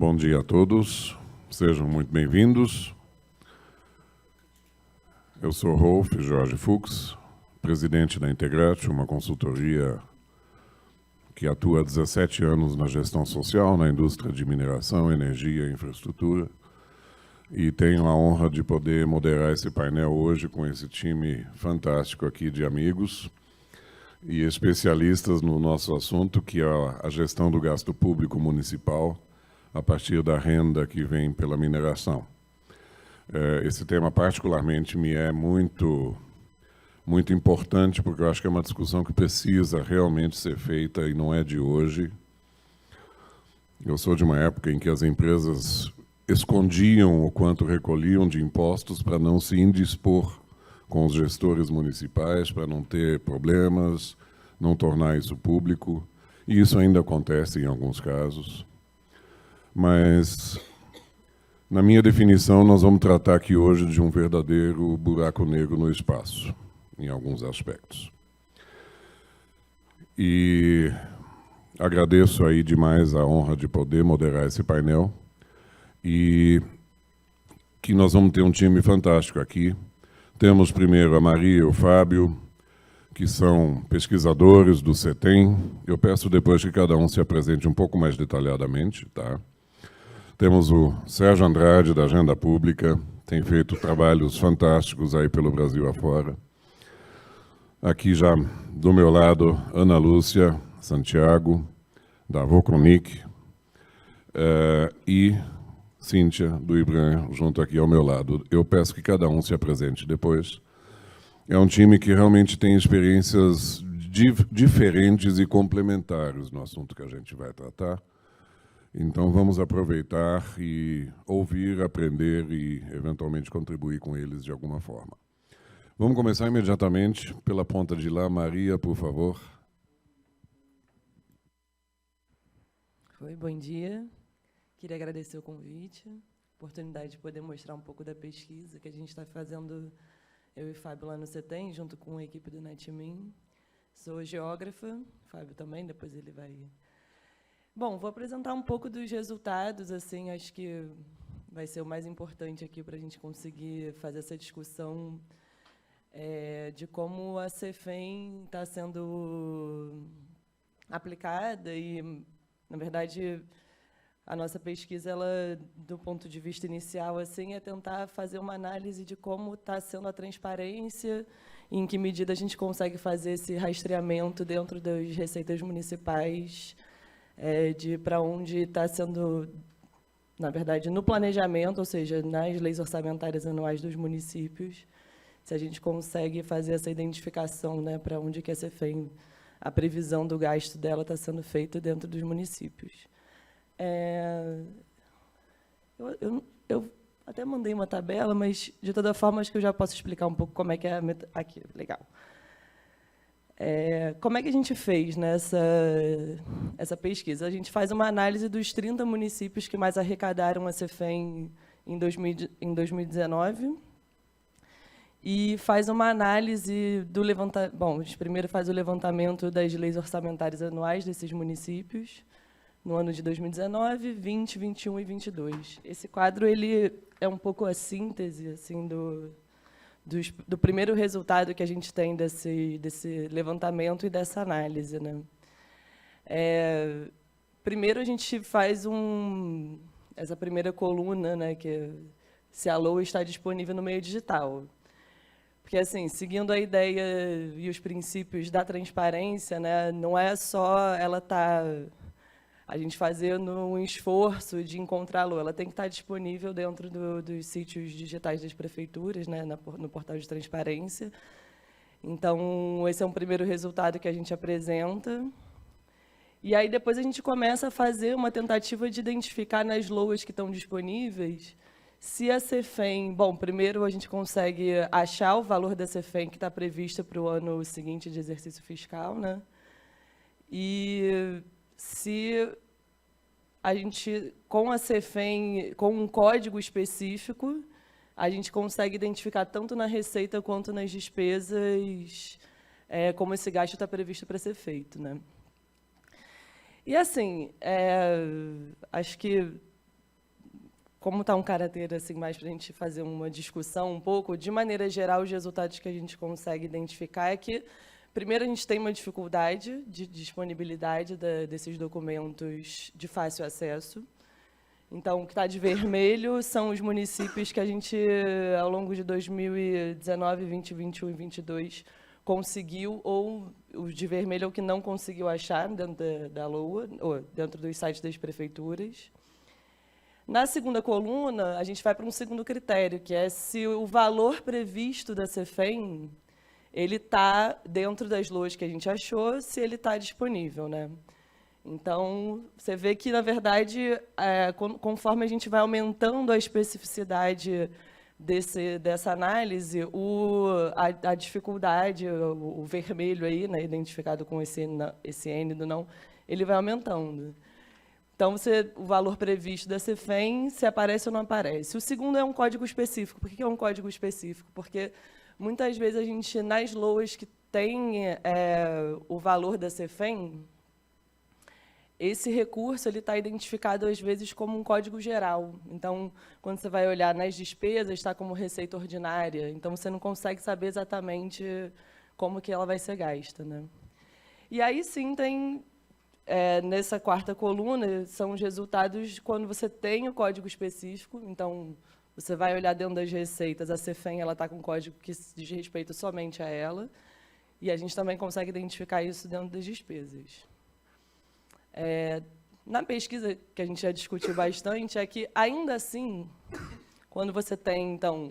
Bom dia a todos, sejam muito bem-vindos. Eu sou Rolf Jorge Fuchs, presidente da Integrate, uma consultoria que atua há 17 anos na gestão social, na indústria de mineração, energia e infraestrutura. E tenho a honra de poder moderar esse painel hoje com esse time fantástico aqui de amigos e especialistas no nosso assunto, que é a gestão do gasto público municipal a partir da renda que vem pela mineração. Esse tema particularmente me é muito importante, porque eu acho que é uma discussão que precisa realmente ser feita e não é de hoje. Eu sou de uma época em que as empresas escondiam o quanto recolhiam de impostos para não se indispor com os gestores municipais, para não ter problemas, não tornar isso público. E isso ainda acontece em alguns casos. Mas, na minha definição, nós vamos tratar aqui hoje de um verdadeiro buraco negro no espaço, em alguns aspectos. E agradeço aí demais a honra de poder moderar esse painel e que nós vamos ter um time fantástico aqui. Temos primeiro a Maria e o Fábio, que são pesquisadores do CETEM. Eu peço depois que cada um se apresente um pouco mais detalhadamente, tá? Temos o Sérgio Andrade, da Agenda Pública, tem feito trabalhos fantásticos aí pelo Brasil afora. Aqui já do meu lado, Ana Lúcia Santiago, da Vocronic, e Cíntia, do IBRAM, junto aqui ao meu lado. Eu peço que cada um se apresente depois. É um time que realmente tem experiências diferentes e complementares no assunto que a gente vai tratar. Então, vamos aproveitar e ouvir, aprender e, eventualmente, contribuir com eles de alguma forma. Vamos começar imediatamente pela ponta de lá. Maria, por favor. Oi, bom dia. Queria agradecer o convite, a oportunidade de poder mostrar um pouco da pesquisa que a gente está fazendo, eu e Fábio, lá no CETEM, junto com a equipe do NetMin. Sou geógrafa, Fábio também, depois ele vai... Bom, vou apresentar um pouco dos resultados, assim, acho que vai ser o mais importante aqui para a gente conseguir fazer essa discussão de como a CEFEM está sendo aplicada e, na verdade, a nossa pesquisa, ela, do ponto de vista inicial, assim, é tentar fazer uma análise de como está sendo a transparência e em que medida a gente consegue fazer esse rastreamento dentro das receitas municipais, de para onde está sendo, na verdade, no planejamento, ou seja, nas leis orçamentárias anuais dos municípios, se a gente consegue fazer essa identificação, né, para onde que a CEFEM, a previsão do gasto dela está sendo feita dentro dos municípios. Eu até mandei uma tabela, mas, de toda forma, acho que eu já posso explicar um pouco como é que é aqui, legal. Como é que a gente fez essa pesquisa? A gente faz uma análise dos 30 municípios que mais arrecadaram a CEFEM em 2019 e faz uma análise do levantamento... Bom, a gente primeiro faz o levantamento das leis orçamentárias anuais desses municípios, no ano de 2019, 20, 21 e 22. Esse quadro ele é um pouco a síntese assim, do primeiro resultado que a gente tem desse levantamento e dessa análise, né? Primeiro, a gente faz essa primeira coluna, né, que é se a LOA está disponível no meio digital. Porque, assim, seguindo a ideia e os princípios da transparência, né, não é só a gente fazendo um esforço de encontrá-lo, ela tem que estar disponível dentro dos sítios digitais das prefeituras, né, no portal de transparência. Então, esse é um primeiro resultado que a gente apresenta. E aí, depois, a gente começa a fazer uma tentativa de identificar nas LOAs que estão disponíveis se a CEFEM... Bom, primeiro, a gente consegue achar o valor da CEFEM que está prevista para o ano seguinte de exercício fiscal, né? E se a gente, com a CEFEM, com um código específico, a gente consegue identificar tanto na receita quanto nas despesas como esse gasto está previsto para ser feito, né? E, assim, acho que como está um caráter assim, mais para a gente fazer uma discussão um pouco, de maneira geral, os resultados que a gente consegue identificar é que, primeiro, a gente tem uma dificuldade de disponibilidade desses documentos de fácil acesso. Então, o que está de vermelho são os municípios que a gente, ao longo de 2019, 20, 21 e 22, conseguiu, ou o de vermelho é o que não conseguiu achar dentro da LOA, ou dentro dos sites das prefeituras. Na segunda coluna, a gente vai para um segundo critério, que é se o valor previsto da CEFEM ele está dentro das LOAs que a gente achou, se ele está disponível, né? Então, você vê que, na verdade, conforme a gente vai aumentando a especificidade dessa análise, a dificuldade, o vermelho aí, né, identificado com esse N do não, ele vai aumentando. Então, o valor previsto da CEFEM, se aparece ou não aparece. O segundo é um código específico. Por que é um código específico? Porque, muitas vezes, a gente, nas LOAs que tem o valor da CEFEM, esse recurso está identificado, às vezes, como um código geral. Então, quando você vai olhar nas despesas, está como receita ordinária. Então, você não consegue saber exatamente como que ela vai ser gasta, né? E aí, sim, tem... nessa quarta coluna, são os resultados quando você tem o código específico. Então, você vai olhar dentro das receitas, a CEFEM está com um código que diz respeito somente a ela, e a gente também consegue identificar isso dentro das despesas. Na pesquisa, que a gente já discutiu bastante, é que, ainda assim, quando você tem, então,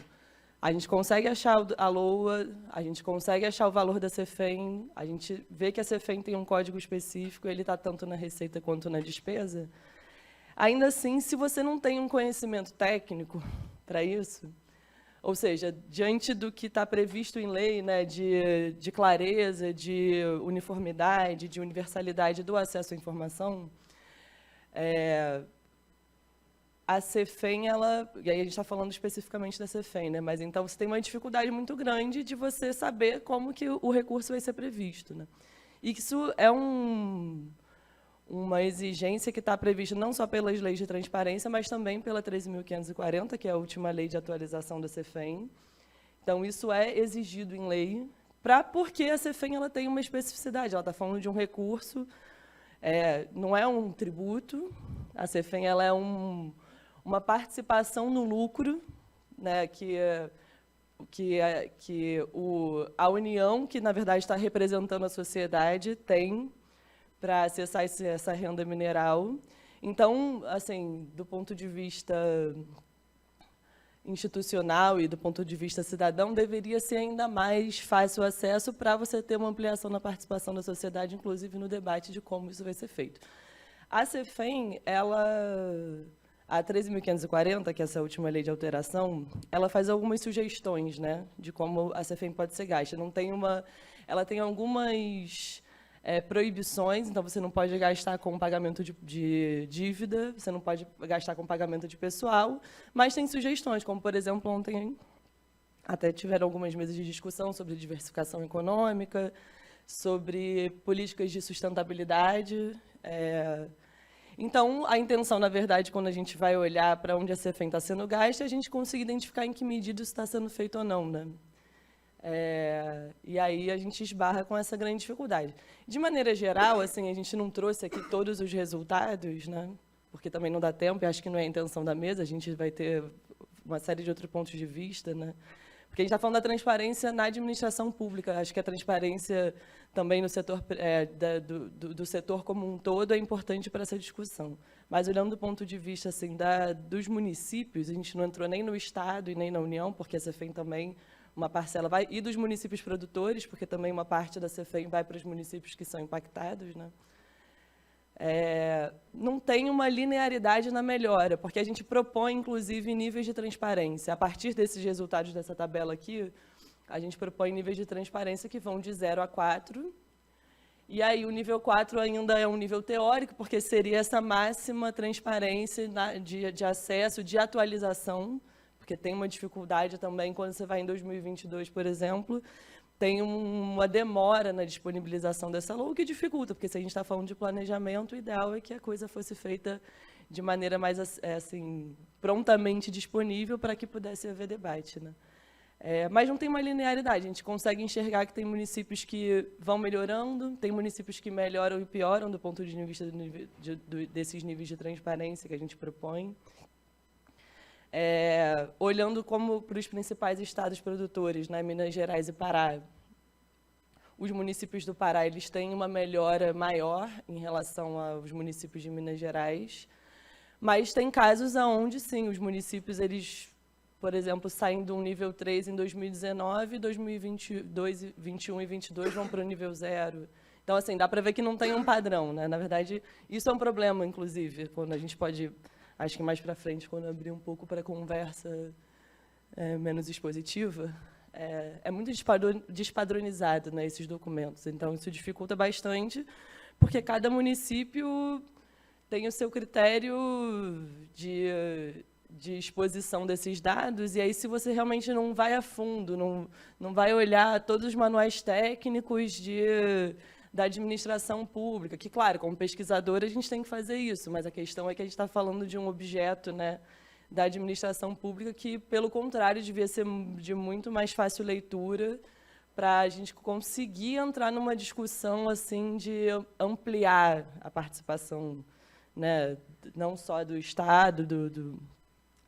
a gente consegue achar a LOA, a gente consegue achar o valor da CEFEM, a gente vê que a CEFEM tem um código específico, ele está tanto na receita quanto na despesa. Ainda assim, se você não tem um conhecimento técnico para isso, ou seja, diante do que está previsto em lei, né, de clareza, de uniformidade, de universalidade do acesso à informação, a CEFEM, e aí a gente está falando especificamente da CEFEM, né? Mas então você tem uma dificuldade muito grande de você saber como que o recurso vai ser previsto, né? E isso é uma exigência que está prevista não só pelas leis de transparência, mas também pela 13.540, que é a última lei de atualização da CEFEM. Então, isso é exigido em lei, porque a CEFEM ela tem uma especificidade, ela está falando de um recurso, não é um tributo, a CEFEM ela é uma participação no lucro, né, a União, que na verdade está representando a sociedade, tem para acessar essa renda mineral. Então, assim, do ponto de vista institucional e do ponto de vista cidadão, deveria ser ainda mais fácil o acesso para você ter uma ampliação na participação da sociedade, inclusive no debate de como isso vai ser feito. A CEFEM, a 13.540, que é essa última lei de alteração, ela faz algumas sugestões, né, de como a CEFEM pode ser gasta. Ela tem algumas proibições, então você não pode gastar com pagamento de dívida, você não pode gastar com pagamento de pessoal, mas tem sugestões, como, por exemplo, ontem até tiveram algumas mesas de discussão sobre diversificação econômica, sobre políticas de sustentabilidade. Então, a intenção, na verdade, quando a gente vai olhar para onde a CEFEM está sendo gasta, é a gente conseguir identificar em que medida isso está sendo feito ou não, né? E aí a gente esbarra com essa grande dificuldade. De maneira geral, assim, a gente não trouxe aqui todos os resultados, né? Porque também não dá tempo, e acho que não é a intenção da mesa, a gente vai ter uma série de outros pontos de vista, né? Porque a gente está falando da transparência na administração pública. Acho que a transparência também no setor do setor como um todo é importante para essa discussão. Mas olhando do ponto de vista assim, dos municípios, a gente não entrou nem no Estado e nem na União, porque a CEFEM também, uma parcela vai, e dos municípios produtores, porque também uma parte da CEFEM vai para os municípios que são impactados, né? Não tem uma linearidade na melhora, porque a gente propõe, inclusive, níveis de transparência. A partir desses resultados dessa tabela aqui, a gente propõe níveis de transparência que vão de 0 a 4. E aí o nível 4 ainda é um nível teórico, porque seria essa máxima transparência de acesso, de atualização, porque tem uma dificuldade também quando você vai em 2022, por exemplo, tem uma demora na disponibilização dessa LOA, o que dificulta, porque se a gente está falando de planejamento, o ideal é que a coisa fosse feita de maneira mais assim, prontamente disponível para que pudesse haver debate, né? Mas não tem uma linearidade, a gente consegue enxergar que tem municípios que vão melhorando, tem municípios que melhoram e pioram do ponto de vista desses níveis de transparência que a gente propõe. Olhando como para os principais estados produtores, né, Minas Gerais e Pará, os municípios do Pará eles têm uma melhora maior em relação aos municípios de Minas Gerais, mas tem casos onde, sim, os municípios, eles, por exemplo, saem de um nível 3 em 2019, 2022, 2021 e 2022 vão para o nível 0. Então, assim, dá para ver que não tem um padrão, né? Na verdade, isso é um problema, inclusive, quando a gente pode, acho que mais para frente, quando abrir um pouco para a conversa menos expositiva, é muito despadronizado, né, esses documentos. Então, isso dificulta bastante, porque cada município tem o seu critério de exposição desses dados, e aí, se você realmente não vai a fundo, não vai olhar todos os manuais técnicos da administração pública, que, claro, como pesquisador, a gente tem que fazer isso, mas a questão é que a gente está falando de um objeto, né, da administração pública que, pelo contrário, devia ser de muito mais fácil leitura para a gente conseguir entrar numa discussão assim de ampliar a participação, né, não só do Estado,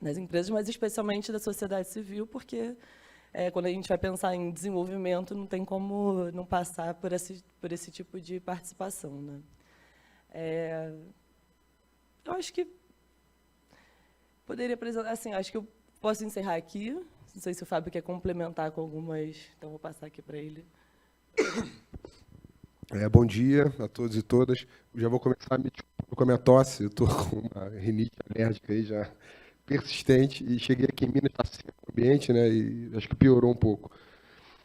das empresas, mas especialmente da sociedade civil, porque quando a gente vai pensar em desenvolvimento, não tem como não passar por esse tipo de participação, né? Eu acho que poderia apresentar, assim, acho que eu posso encerrar aqui. Não sei se o Fábio quer complementar com algumas, então vou passar aqui para ele. Bom dia a todos e todas. Já vou começar com a minha tosse. Eu estou com uma rinite alérgica aí já persistente e cheguei aqui em Minas, está seco o ambiente, né? E acho que piorou um pouco.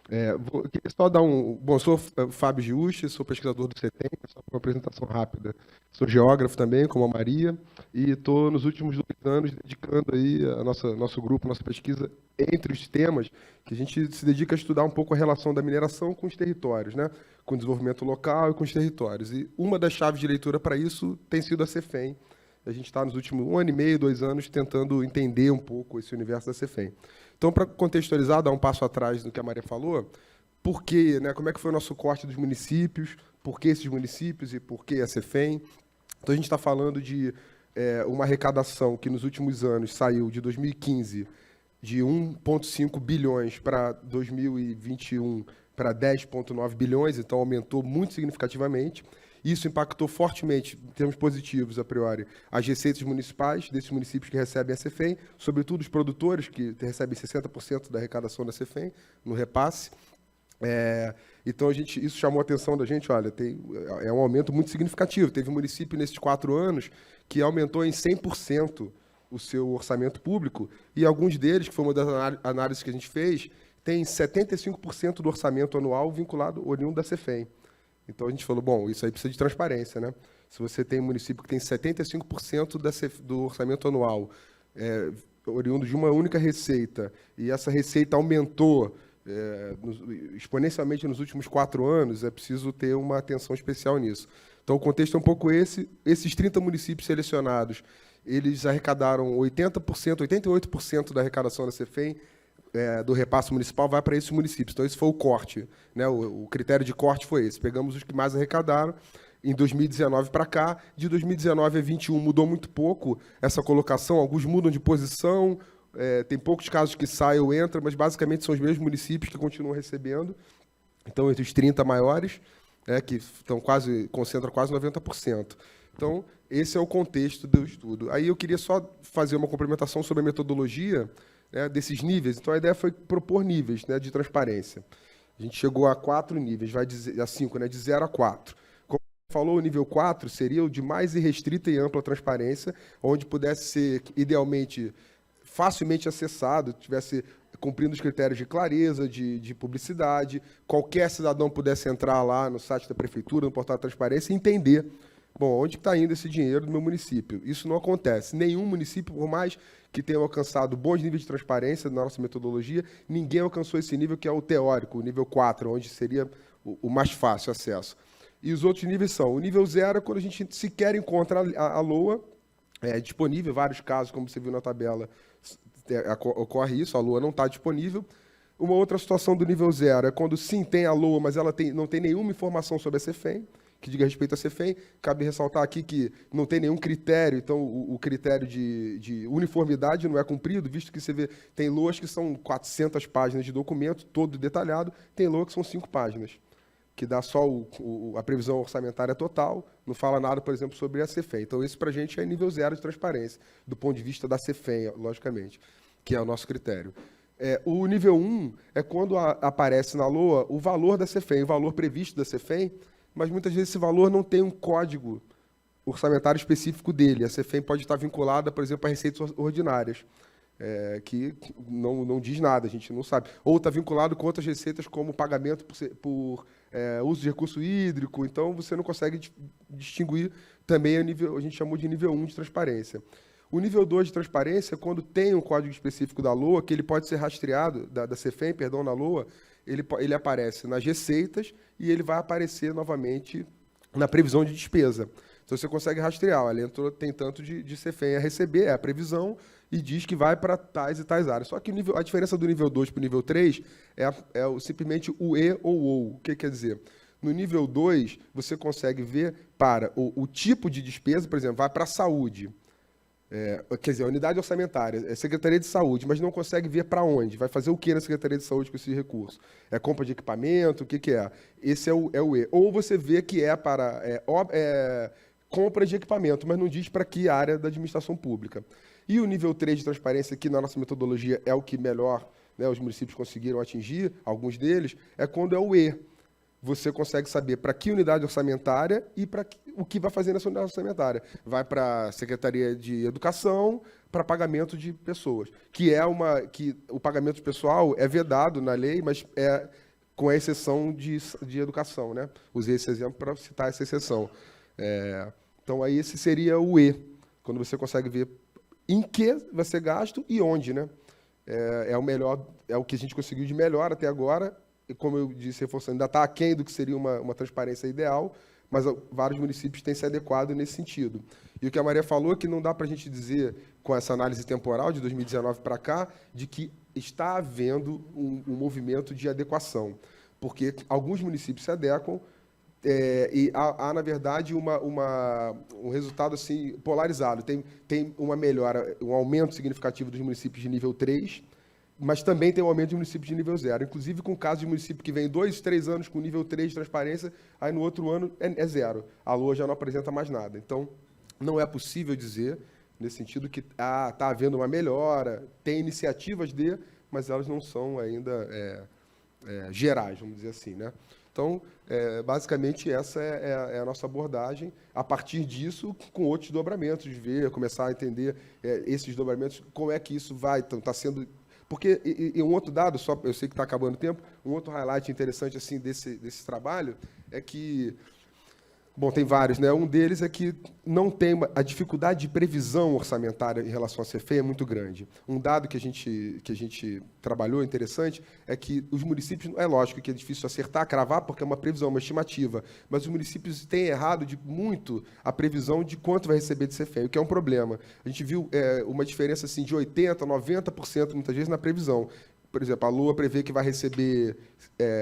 Eu queria só dar Bom, sou Fábio Giusti, sou pesquisador do CETEM, só uma apresentação rápida. Sou geógrafo também, como a Maria, e estou nos últimos 2 anos dedicando aí nosso grupo, nossa pesquisa entre os temas, que a gente se dedica a estudar um pouco a relação da mineração com os territórios, né? Com o desenvolvimento local e com os territórios. E uma das chaves de leitura para isso tem sido a CEFEM. A gente está nos últimos 1 ano e meio, 2 anos, tentando entender um pouco esse universo da CEFEM. Então, para contextualizar, dar um passo atrás do que a Maria falou, por quê, né? Como é que foi o nosso corte dos municípios, por que esses municípios e por que a CEFEM? Então, a gente está falando de uma arrecadação que, nos últimos anos, saiu de 2015 de 1,5 bilhões para 2021 para 10,9 bilhões, então aumentou muito significativamente. Isso impactou fortemente, em termos positivos, a priori, as receitas municipais desses municípios que recebem a CEFEM, sobretudo os produtores, que recebem 60% da arrecadação da CEFEM, no repasse. Então, isso chamou a atenção da gente, olha, é um aumento muito significativo. Teve um município, nesses 4 anos, que aumentou em 100% o seu orçamento público, e alguns deles, que foi uma das análises que a gente fez, tem 75% do orçamento anual vinculado, oriundo da CEFEM. Então, a gente falou, bom, isso aí precisa de transparência, né? Se você tem um município que tem 75% do orçamento anual oriundo de uma única receita, e essa receita aumentou exponencialmente nos últimos 4 anos, é preciso ter uma atenção especial nisso. Então, o contexto é um pouco esse. Esses 30 municípios selecionados, eles arrecadaram 80%, 88% da arrecadação da CEFEM, do repasse municipal, vai para esses municípios. Então, esse foi o corte, né? O critério de corte foi esse. Pegamos os que mais arrecadaram em 2019 para cá. De 2019 a 2021 mudou muito pouco essa colocação. Alguns mudam de posição, tem poucos casos que saem ou entram, mas basicamente são os mesmos municípios que continuam recebendo. Então, entre os 30 maiores, que concentram quase 90%. Então, esse é o contexto do estudo. Aí eu queria só fazer uma complementação sobre a metodologia, desses níveis. Então, a ideia foi propor níveis, né, de transparência. A gente chegou a 4 níveis, a 5, né, de 0 a 4. Como falou, o nível 4 seria o de mais irrestrita e ampla transparência, onde pudesse ser, idealmente, facilmente acessado, tivesse cumprindo os critérios de clareza, de publicidade, qualquer cidadão pudesse entrar lá no site da prefeitura, no portal da transparência, e entender, bom, onde está indo esse dinheiro do meu município? Isso não acontece. Nenhum município, por mais que tenha alcançado bons níveis de transparência na nossa metodologia, ninguém alcançou esse nível que é o teórico, o nível 4, onde seria o mais fácil acesso. E os outros níveis são, o nível 0 é quando a gente sequer encontra a LOA, é disponível, vários casos, como você viu na tabela, ocorre isso, a LOA não está disponível. Uma outra situação do nível 0 é quando sim tem a LOA, mas ela não tem nenhuma informação sobre a CEFEM, que diga respeito à CEFEM. Cabe ressaltar aqui que não tem nenhum critério, então o critério de uniformidade não é cumprido, visto que você vê, tem LOAs que são 400 páginas de documento, todo detalhado, tem LOA que são 5 páginas, que dá só a previsão orçamentária total, não fala nada, por exemplo, sobre a CEFEM. Então, isso para a gente é nível 0 de transparência, do ponto de vista da CEFEM, logicamente, que é o nosso critério. O nível 1 é quando aparece na LOA o valor da CEFEM, o valor previsto da CEFEM, mas muitas vezes esse valor não tem um código orçamentário específico dele. A CEFEM pode estar vinculada, por exemplo, a receitas ordinárias, que não diz nada, a gente não sabe. Ou está vinculado com outras receitas, como pagamento por uso de recurso hídrico, então você não consegue distinguir também a gente chamou de nível 1 de transparência. O nível 2 de transparência é quando tem um código específico da LOA, que ele pode ser rastreado, da CEFEM, perdão, na LOA, ele aparece nas receitas e ele vai aparecer novamente na previsão de despesa. Então, você consegue rastrear, olha, tem tanto de CEFEM a receber, é a previsão, e diz que vai para tais e tais áreas. Só que a diferença do nível 2 para o nível 3 é simplesmente o E ou o. O que quer dizer? No nível 2, você consegue ver para o tipo de despesa, por exemplo, vai para a saúde. Quer dizer, a unidade orçamentária, é Secretaria de Saúde, mas não consegue ver para onde. Vai fazer o que na Secretaria de Saúde com esse recurso? É compra de equipamento? O que é? Esse é o E. Ou você vê que é para compra de equipamento, mas não diz para que área da administração pública. E o nível 3 de transparência, que na nossa metodologia é o que melhor, né, os municípios conseguiram atingir, alguns deles, é quando é o E. Você consegue saber para que unidade orçamentária e para o que vai fazer nessa unidade orçamentária. Vai para a Secretaria de Educação, para pagamento de pessoas. Que o pagamento de pessoal é vedado na lei, mas é com a exceção de educação, né? Usei esse exemplo para citar essa exceção. Então, aí esse seria o E, quando você consegue ver em que vai ser gasto e onde, né? O melhor, é o que a gente conseguiu de melhor até agora. E como eu disse, reforçando, ainda está aquém do que seria uma transparência ideal, mas vários municípios têm se adequado nesse sentido. E o que a Maria falou é que não dá para a gente dizer, com essa análise temporal de 2019 para cá, de que está havendo um movimento de adequação, porque alguns municípios se adequam e há, na verdade, um resultado assim, polarizado. Tem uma melhora, um aumento significativo dos municípios de nível 3, mas também tem um aumento de municípios de nível 0. Inclusive, com o caso de município que vem 2, 3 anos com nível 3 de transparência, aí no outro ano é 0. A LOA já não apresenta mais nada. Então, não é possível dizer, nesse sentido, que está havendo uma melhora, tem iniciativas mas elas não são ainda gerais, vamos dizer assim, né? Então, basicamente, essa é a nossa abordagem. A partir disso, com outros desdobramentos, de ver, começar a entender esses desdobramentos, como é que isso vai, está sendo... Porque, e um outro dado, só eu sei que está acabando o tempo, um outro highlight interessante assim, desse trabalho é que, bom, tem vários, né? Um deles é que não tem a dificuldade de previsão orçamentária em relação à CEFEM é muito grande. Um dado que a gente trabalhou interessante é que os municípios, é lógico que é difícil acertar, cravar, porque é uma previsão, uma estimativa, mas os municípios têm errado muito a previsão de quanto vai receber de CEFEM, o que é um problema. A gente viu uma diferença assim, de 80%, 90% muitas vezes na previsão. Por exemplo, a LOA prevê que vai receber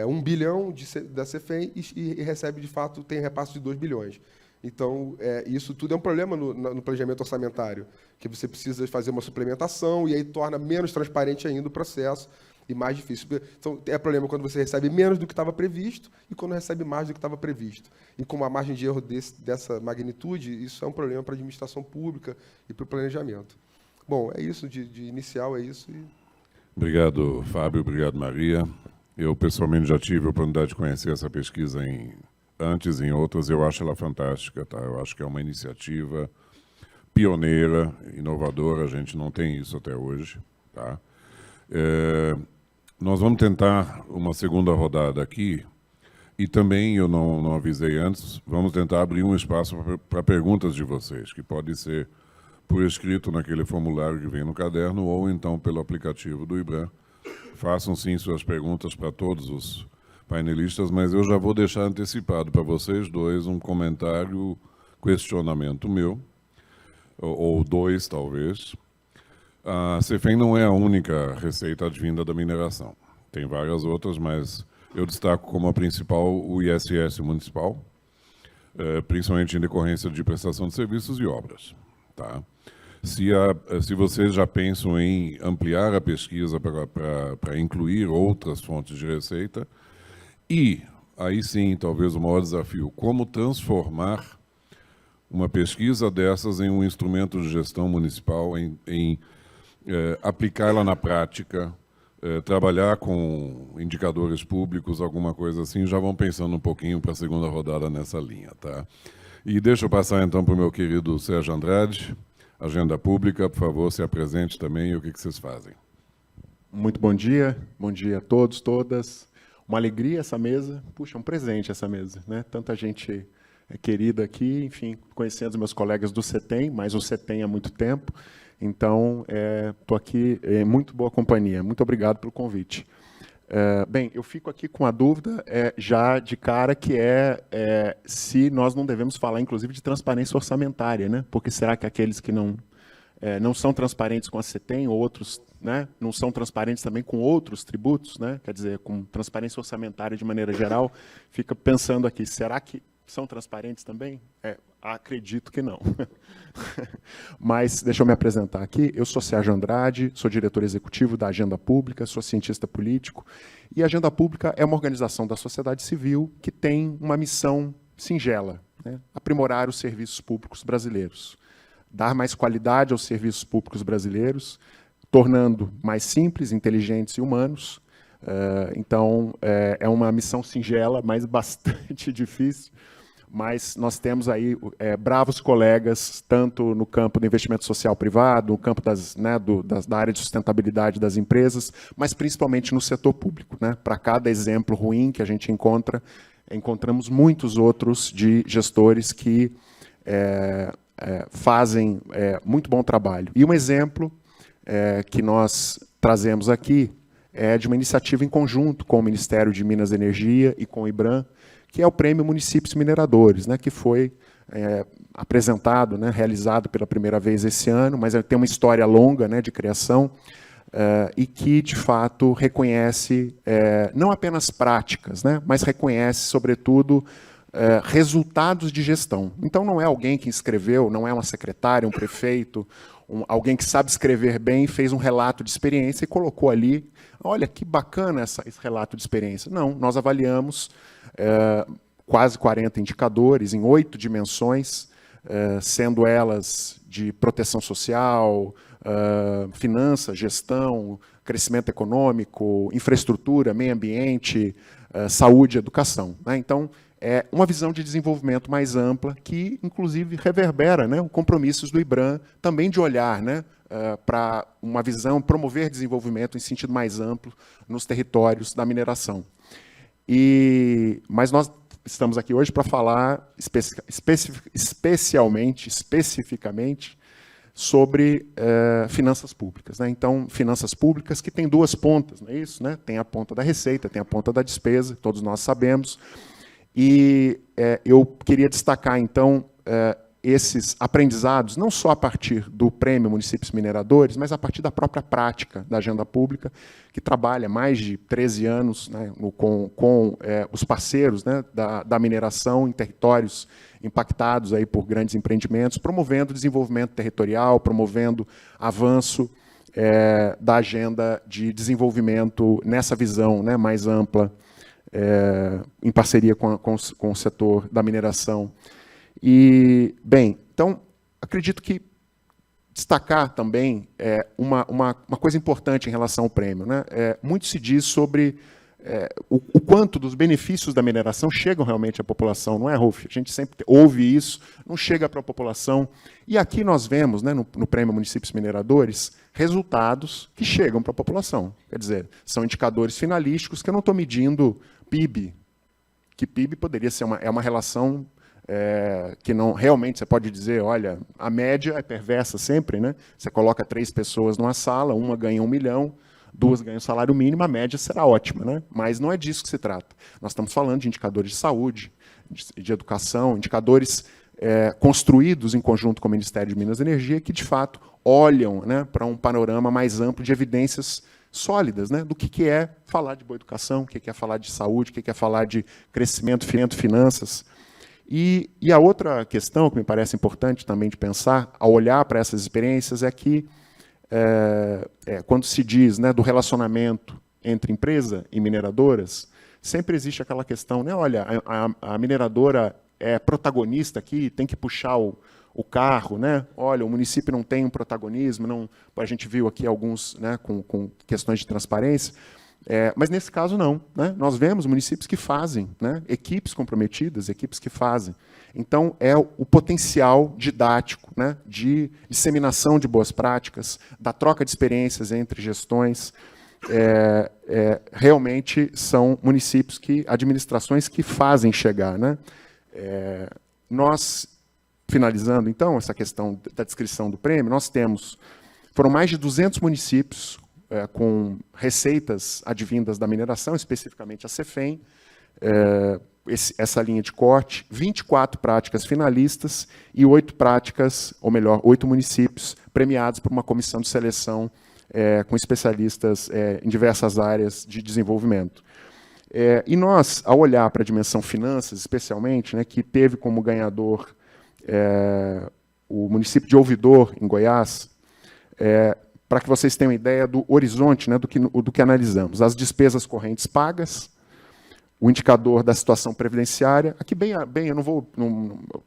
1 bilhão da CEFEM e recebe, de fato, tem repasse de 2 bilhões. Então, isso tudo é um problema no planejamento orçamentário, que você precisa fazer uma suplementação e aí torna menos transparente ainda o processo e mais difícil. Então, é problema quando você recebe menos do que estava previsto e quando recebe mais do que estava previsto. E com uma margem de erro dessa magnitude, isso é um problema para a administração pública e para o planejamento. Bom, é isso, de inicial é isso. Obrigado, Fábio. Obrigado, Maria. Eu, pessoalmente, já tive a oportunidade de conhecer essa pesquisa antes em outras. Eu acho ela fantástica, tá? Eu acho que é uma iniciativa pioneira, inovadora. A gente não tem isso até hoje, tá? Nós vamos tentar uma segunda rodada aqui e também, eu não avisei antes, vamos tentar abrir um espaço para perguntas de vocês, que pode ser por escrito naquele formulário que vem no caderno ou então pelo aplicativo do IBRAM. Façam, sim, suas perguntas para todos os painelistas, mas eu já vou deixar antecipado para vocês dois um comentário, questionamento meu. ou 2 talvez. A CEFEM não é a única receita advinda da mineração. Tem várias outras, mas eu destaco como a principal o ISS municipal, principalmente em decorrência de prestação de serviços e obras. Tá? Se vocês já pensam em ampliar a pesquisa para incluir outras fontes de receita, e aí sim, talvez o maior desafio, como transformar uma pesquisa dessas em um instrumento de gestão municipal, em aplicá-la na prática, trabalhar com indicadores públicos, alguma coisa assim, já vão pensando um pouquinho para a segunda rodada nessa linha. Tá? E deixa eu passar então para o meu querido Sérgio Andrade, Agenda Pública, por favor, se apresente também e o que vocês fazem. Muito bom dia a todos, todas. Uma alegria essa mesa, puxa, um presente essa mesa, né? Tanta gente querida aqui, enfim, conhecendo os meus colegas do CETEM, mas o CETEM há muito tempo. Então, estou aqui em muito boa companhia. Muito obrigado pelo convite. Bem, eu fico aqui com a dúvida já de cara, que se nós não devemos falar, inclusive, de transparência orçamentária, né? Porque será que aqueles que não são transparentes com a CETEM, outros, né, não são transparentes também com outros tributos, né? Quer dizer, com transparência orçamentária de maneira geral, fica pensando aqui, será que são transparentes também? Acredito que não. Mas deixa eu me apresentar aqui. Eu sou Sérgio Andrade, sou diretor executivo da Agenda Pública, sou cientista político. E a Agenda Pública é uma organização da sociedade civil que tem uma missão singela, né? Aprimorar os serviços públicos brasileiros, dar mais qualidade aos serviços públicos brasileiros, tornando mais simples, inteligentes e humanos. Então, é uma missão singela, mas bastante difícil. Mas nós temos aí bravos colegas, tanto no campo do investimento social privado, no campo da área de sustentabilidade das empresas, mas principalmente no setor público, né? Para cada exemplo ruim que a gente encontra, encontramos muitos outros de gestores que fazem muito bom trabalho. E um exemplo que nós trazemos aqui é de uma iniciativa em conjunto com o Ministério de Minas e Energia e com o IBRAM, que é o Prêmio Municípios Mineradores, né, que foi apresentado, né, realizado pela primeira vez esse ano, mas tem uma história longa, né, de criação, e que, de fato, reconhece não apenas práticas, né, mas reconhece, sobretudo, resultados de gestão. Então, não é alguém que escreveu, não é uma secretária, um prefeito, alguém que sabe escrever bem, fez um relato de experiência e colocou ali, olha, que bacana esse relato de experiência. Não, nós avaliamos quase 40 indicadores em 8 dimensões, sendo elas de proteção social, finanças, gestão, crescimento econômico, infraestrutura, meio ambiente, saúde e educação, né? Então, é uma visão de desenvolvimento mais ampla que, inclusive, reverbera, né, os compromissos do IBRAM também de olhar, né, para uma visão, promover desenvolvimento em sentido mais amplo nos territórios da mineração. Mas nós estamos aqui hoje para falar especificamente sobre finanças públicas, né? Então, finanças públicas que tem duas pontas, não é isso, né? Tem a ponta da receita, tem a ponta da despesa, todos nós sabemos. E eu queria destacar, então, esses aprendizados, não só a partir do Prêmio Municípios Mineradores, mas a partir da própria prática da Agenda Pública, que trabalha mais de 13 anos, né, com os parceiros, né, da mineração em territórios impactados aí por grandes empreendimentos, promovendo desenvolvimento territorial, promovendo avanço da agenda de desenvolvimento nessa visão, né, mais ampla, em parceria com o setor da mineração. E, bem, então, acredito que destacar também uma coisa importante em relação ao prêmio, né? Muito se diz sobre o quanto dos benefícios da mineração chegam realmente à população, não é, Rolf? A gente sempre ouve isso, não chega para a população. E aqui nós vemos, né, no Prêmio Municípios Mineradores, resultados que chegam para a população. Quer dizer, são indicadores finalísticos que eu não estou medindo PIB, que PIB poderia ser uma relação que não realmente você pode dizer, olha, a média é perversa sempre, né? Você coloca 3 pessoas numa sala, uma ganha 1 milhão, 2 ganham salário mínimo, a média será ótima, né? Mas não é disso que se trata. Nós estamos falando de indicadores de saúde, de educação, indicadores construídos em conjunto com o Ministério de Minas e Energia, que, de fato, olham, né, para um panorama mais amplo de evidências sólidas, né, do que é falar de boa educação, o que é falar de saúde, o que é falar de crescimento, finanças. E a outra questão que me parece importante também de pensar, ao olhar para essas experiências, é que, quando se diz, né, do relacionamento entre empresa e mineradoras, sempre existe aquela questão, né, olha, a mineradora é protagonista aqui, tem que puxar o carro, né? Olha, o município não tem um protagonismo, não, a gente viu aqui alguns, né, com questões de transparência, mas nesse caso não, né? Nós vemos municípios que fazem, né? Equipes comprometidas, equipes que fazem. Então, é o potencial didático, né, de disseminação de boas práticas, da troca de experiências entre gestões. Realmente são municípios administrações que fazem chegar, né? Nós, finalizando, então, essa questão da descrição do prêmio, foram mais de 200 municípios com receitas advindas da mineração, especificamente a CEFEM, essa linha de corte, 24 práticas finalistas e 8 práticas, ou melhor, 8 municípios premiados por uma comissão de seleção com especialistas em diversas áreas de desenvolvimento. E nós, ao olhar para a dimensão finanças, especialmente, né, que teve como ganhador o município de Ouvidor, em Goiás, para que vocês tenham ideia do horizonte, né, do que analisamos. As despesas correntes pagas, o indicador da situação previdenciária. Aqui, bem eu não vou...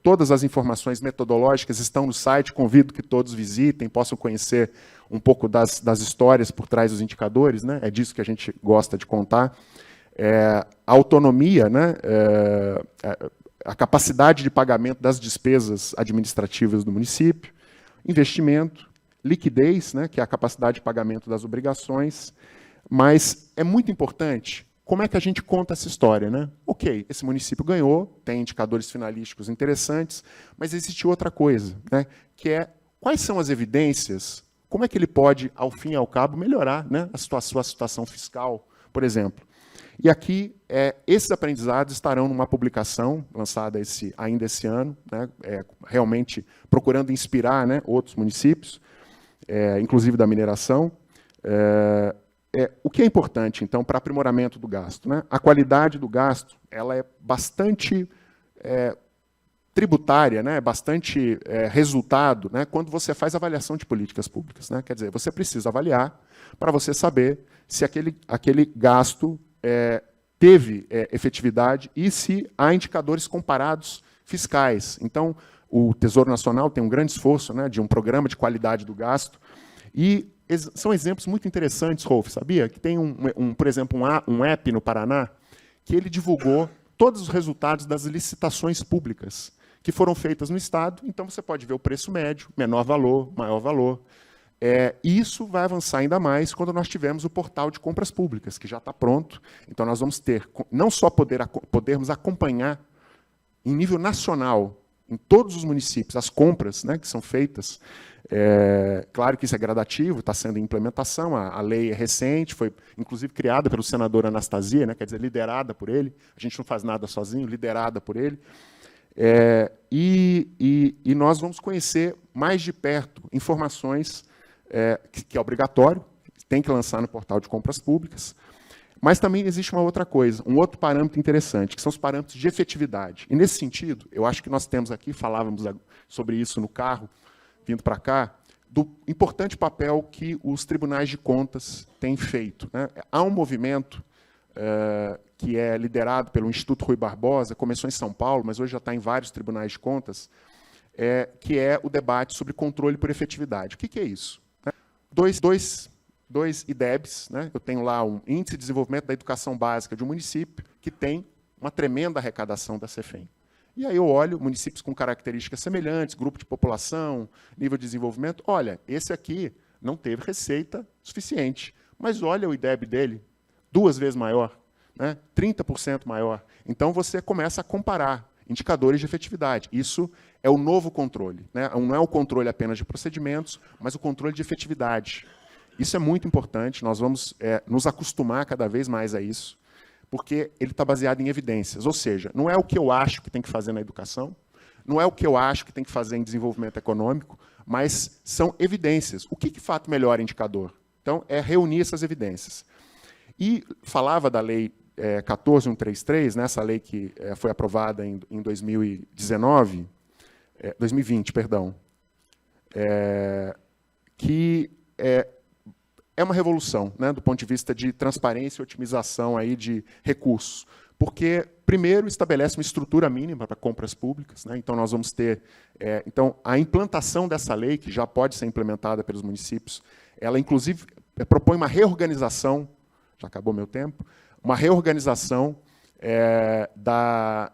todas as informações metodológicas estão no site, convido que todos visitem, possam conhecer um pouco das histórias por trás dos indicadores, né, é disso que a gente gosta de contar. A autonomia, né, a capacidade de pagamento das despesas administrativas do município, investimento, liquidez, né, que é a capacidade de pagamento das obrigações, mas é muito importante como é que a gente conta essa história, né? Ok, esse município ganhou, tem indicadores finalísticos interessantes, mas existe outra coisa, né, que é quais são as evidências, como é que ele pode, ao fim e ao cabo, melhorar, né, a sua situação fiscal, por exemplo. E aqui, esses aprendizados estarão numa publicação lançada ainda esse ano, né, realmente procurando inspirar, né, outros municípios, inclusive da mineração. O que é importante, então, para aprimoramento do gasto, né? A qualidade do gasto ela é bastante tributária, né, bastante resultado, né, quando você faz avaliação de políticas públicas, né? Quer dizer, você precisa avaliar para você saber se aquele gasto teve efetividade e se há indicadores comparados fiscais. Então, o Tesouro Nacional tem um grande esforço, né, de um programa de qualidade do gasto, e são exemplos muito interessantes, Rolf, sabia? Que tem, por exemplo, um app no Paraná que ele divulgou todos os resultados das licitações públicas que foram feitas no Estado, então você pode ver o preço médio, menor valor, maior valor. E isso vai avançar ainda mais quando nós tivermos o portal de compras públicas, que já está pronto. Então, nós vamos ter, não só podermos acompanhar em nível nacional, em todos os municípios, as compras, né, que são feitas. Claro que isso é gradativo, está sendo em implementação, a lei é recente, foi inclusive criada pelo senador Anastasia, né, quer dizer, liderada por ele, a gente não faz nada sozinho, liderada por ele. E nós vamos conhecer mais de perto informações que é obrigatório, tem que lançar no portal de compras públicas, mas também existe uma outra coisa, um outro parâmetro interessante, que são os parâmetros de efetividade. E, nesse sentido, eu acho que nós temos aqui, falávamos sobre isso no carro, vindo para cá, do importante papel que os tribunais de contas têm feito, né? Há um movimento que é liderado pelo Instituto Rui Barbosa, começou em São Paulo, mas hoje já está em vários tribunais de contas, que é o debate sobre controle por efetividade. O que é isso? Dois IDEBs, né? Eu tenho lá um Índice de Desenvolvimento da Educação Básica de um município que tem uma tremenda arrecadação da CEFEM. E aí eu olho municípios com características semelhantes, grupo de população, nível de desenvolvimento. Olha, esse aqui não teve receita suficiente, mas olha o IDEB dele, 2 vezes maior, né? 30% maior. Então, você começa a comparar indicadores de efetividade. Isso é o novo controle, né? Não é o controle apenas de procedimentos, mas o controle de efetividade. Isso é muito importante, nós vamos nos acostumar cada vez mais a isso, porque ele está baseado em evidências. Ou seja, não é o que eu acho que tem que fazer na educação, não é o que eu acho que tem que fazer em desenvolvimento econômico, mas são evidências. O que, de fato, melhora indicador? Então, é reunir essas evidências. E falava da lei 14133, né, essa lei que foi aprovada em 2020, perdão, que é uma revolução, né, do ponto de vista de transparência e otimização aí de recursos. Porque, primeiro, estabelece uma estrutura mínima para compras públicas, né? Então, nós vamos ter... então, a implantação dessa lei, que já pode ser implementada pelos municípios, ela, inclusive, propõe uma reorganização, já acabou meu tempo, uma reorganização da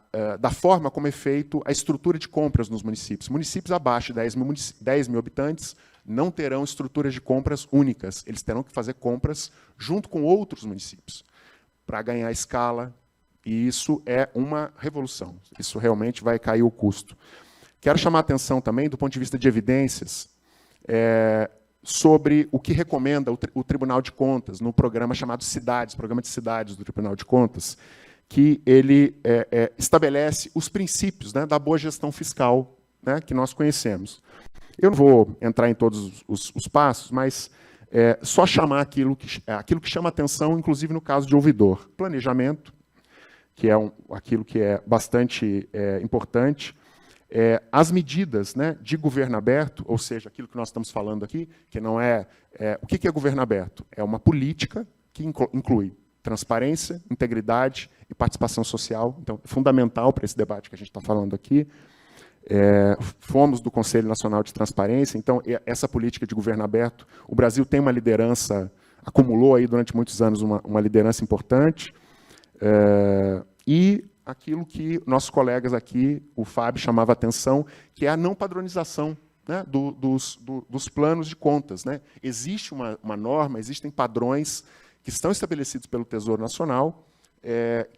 forma como é feita a estrutura de compras nos municípios. Municípios abaixo de 10 mil habitantes não terão estruturas de compras únicas, eles terão que fazer compras junto com outros municípios, para ganhar escala, e isso é uma revolução. Isso realmente vai cair o custo. Quero chamar a atenção também, do ponto de vista de evidências, sobre o que recomenda o Tribunal de Contas no programa chamado Cidades, Programa de Cidades do Tribunal de Contas, que ele estabelece os princípios, né, da boa gestão fiscal, né, que nós conhecemos. Eu não vou entrar em todos os passos, mas só chamar aquilo que chama atenção, inclusive no caso de ouvidor. Planejamento, que é aquilo que é bastante importante. As medidas, né, de governo aberto, ou seja, aquilo que nós estamos falando aqui, que não o que é governo aberto? É uma política que inclui transparência, integridade e participação social. Então, é fundamental para esse debate que a gente está falando aqui. Fomos do Conselho Nacional de Transparência, então, essa política de governo aberto, o Brasil tem uma liderança, acumulou aí durante muitos anos uma liderança importante, e aquilo que nossos colegas aqui, o Fábio, chamava a atenção, que é a não padronização, né, dos planos de contas, né? Existe uma norma, existem padrões que estão estabelecidos pelo Tesouro Nacional,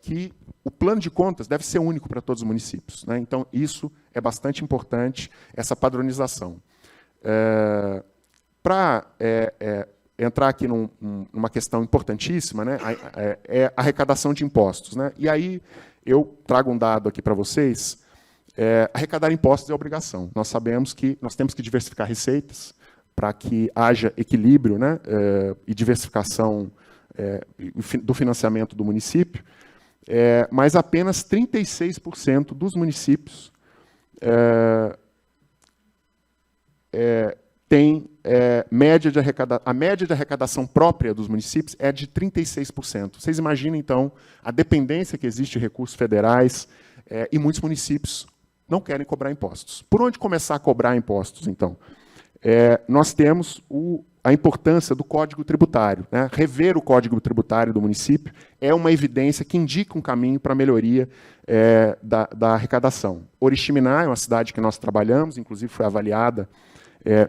que o plano de contas deve ser único para todos os municípios, né? Então, isso é bastante importante, essa padronização. Para entrar aqui numa questão importantíssima, né, é a arrecadação de impostos, né? E aí eu trago um dado aqui para vocês. Arrecadar impostos é obrigação. Nós sabemos que nós temos que diversificar receitas para que haja equilíbrio, né, e diversificação do financiamento do município, mas apenas 36% dos municípios tem a média de arrecadação própria dos municípios é de 36%. Vocês imaginam, então, a dependência que existe de recursos federais, e muitos municípios não querem cobrar impostos. Por onde começar a cobrar impostos, então? Nós temos a importância do Código Tributário, né? Rever o Código Tributário do município é uma evidência que indica um caminho para a melhoria da arrecadação. Oriximiná é uma cidade que nós trabalhamos, inclusive foi avaliada,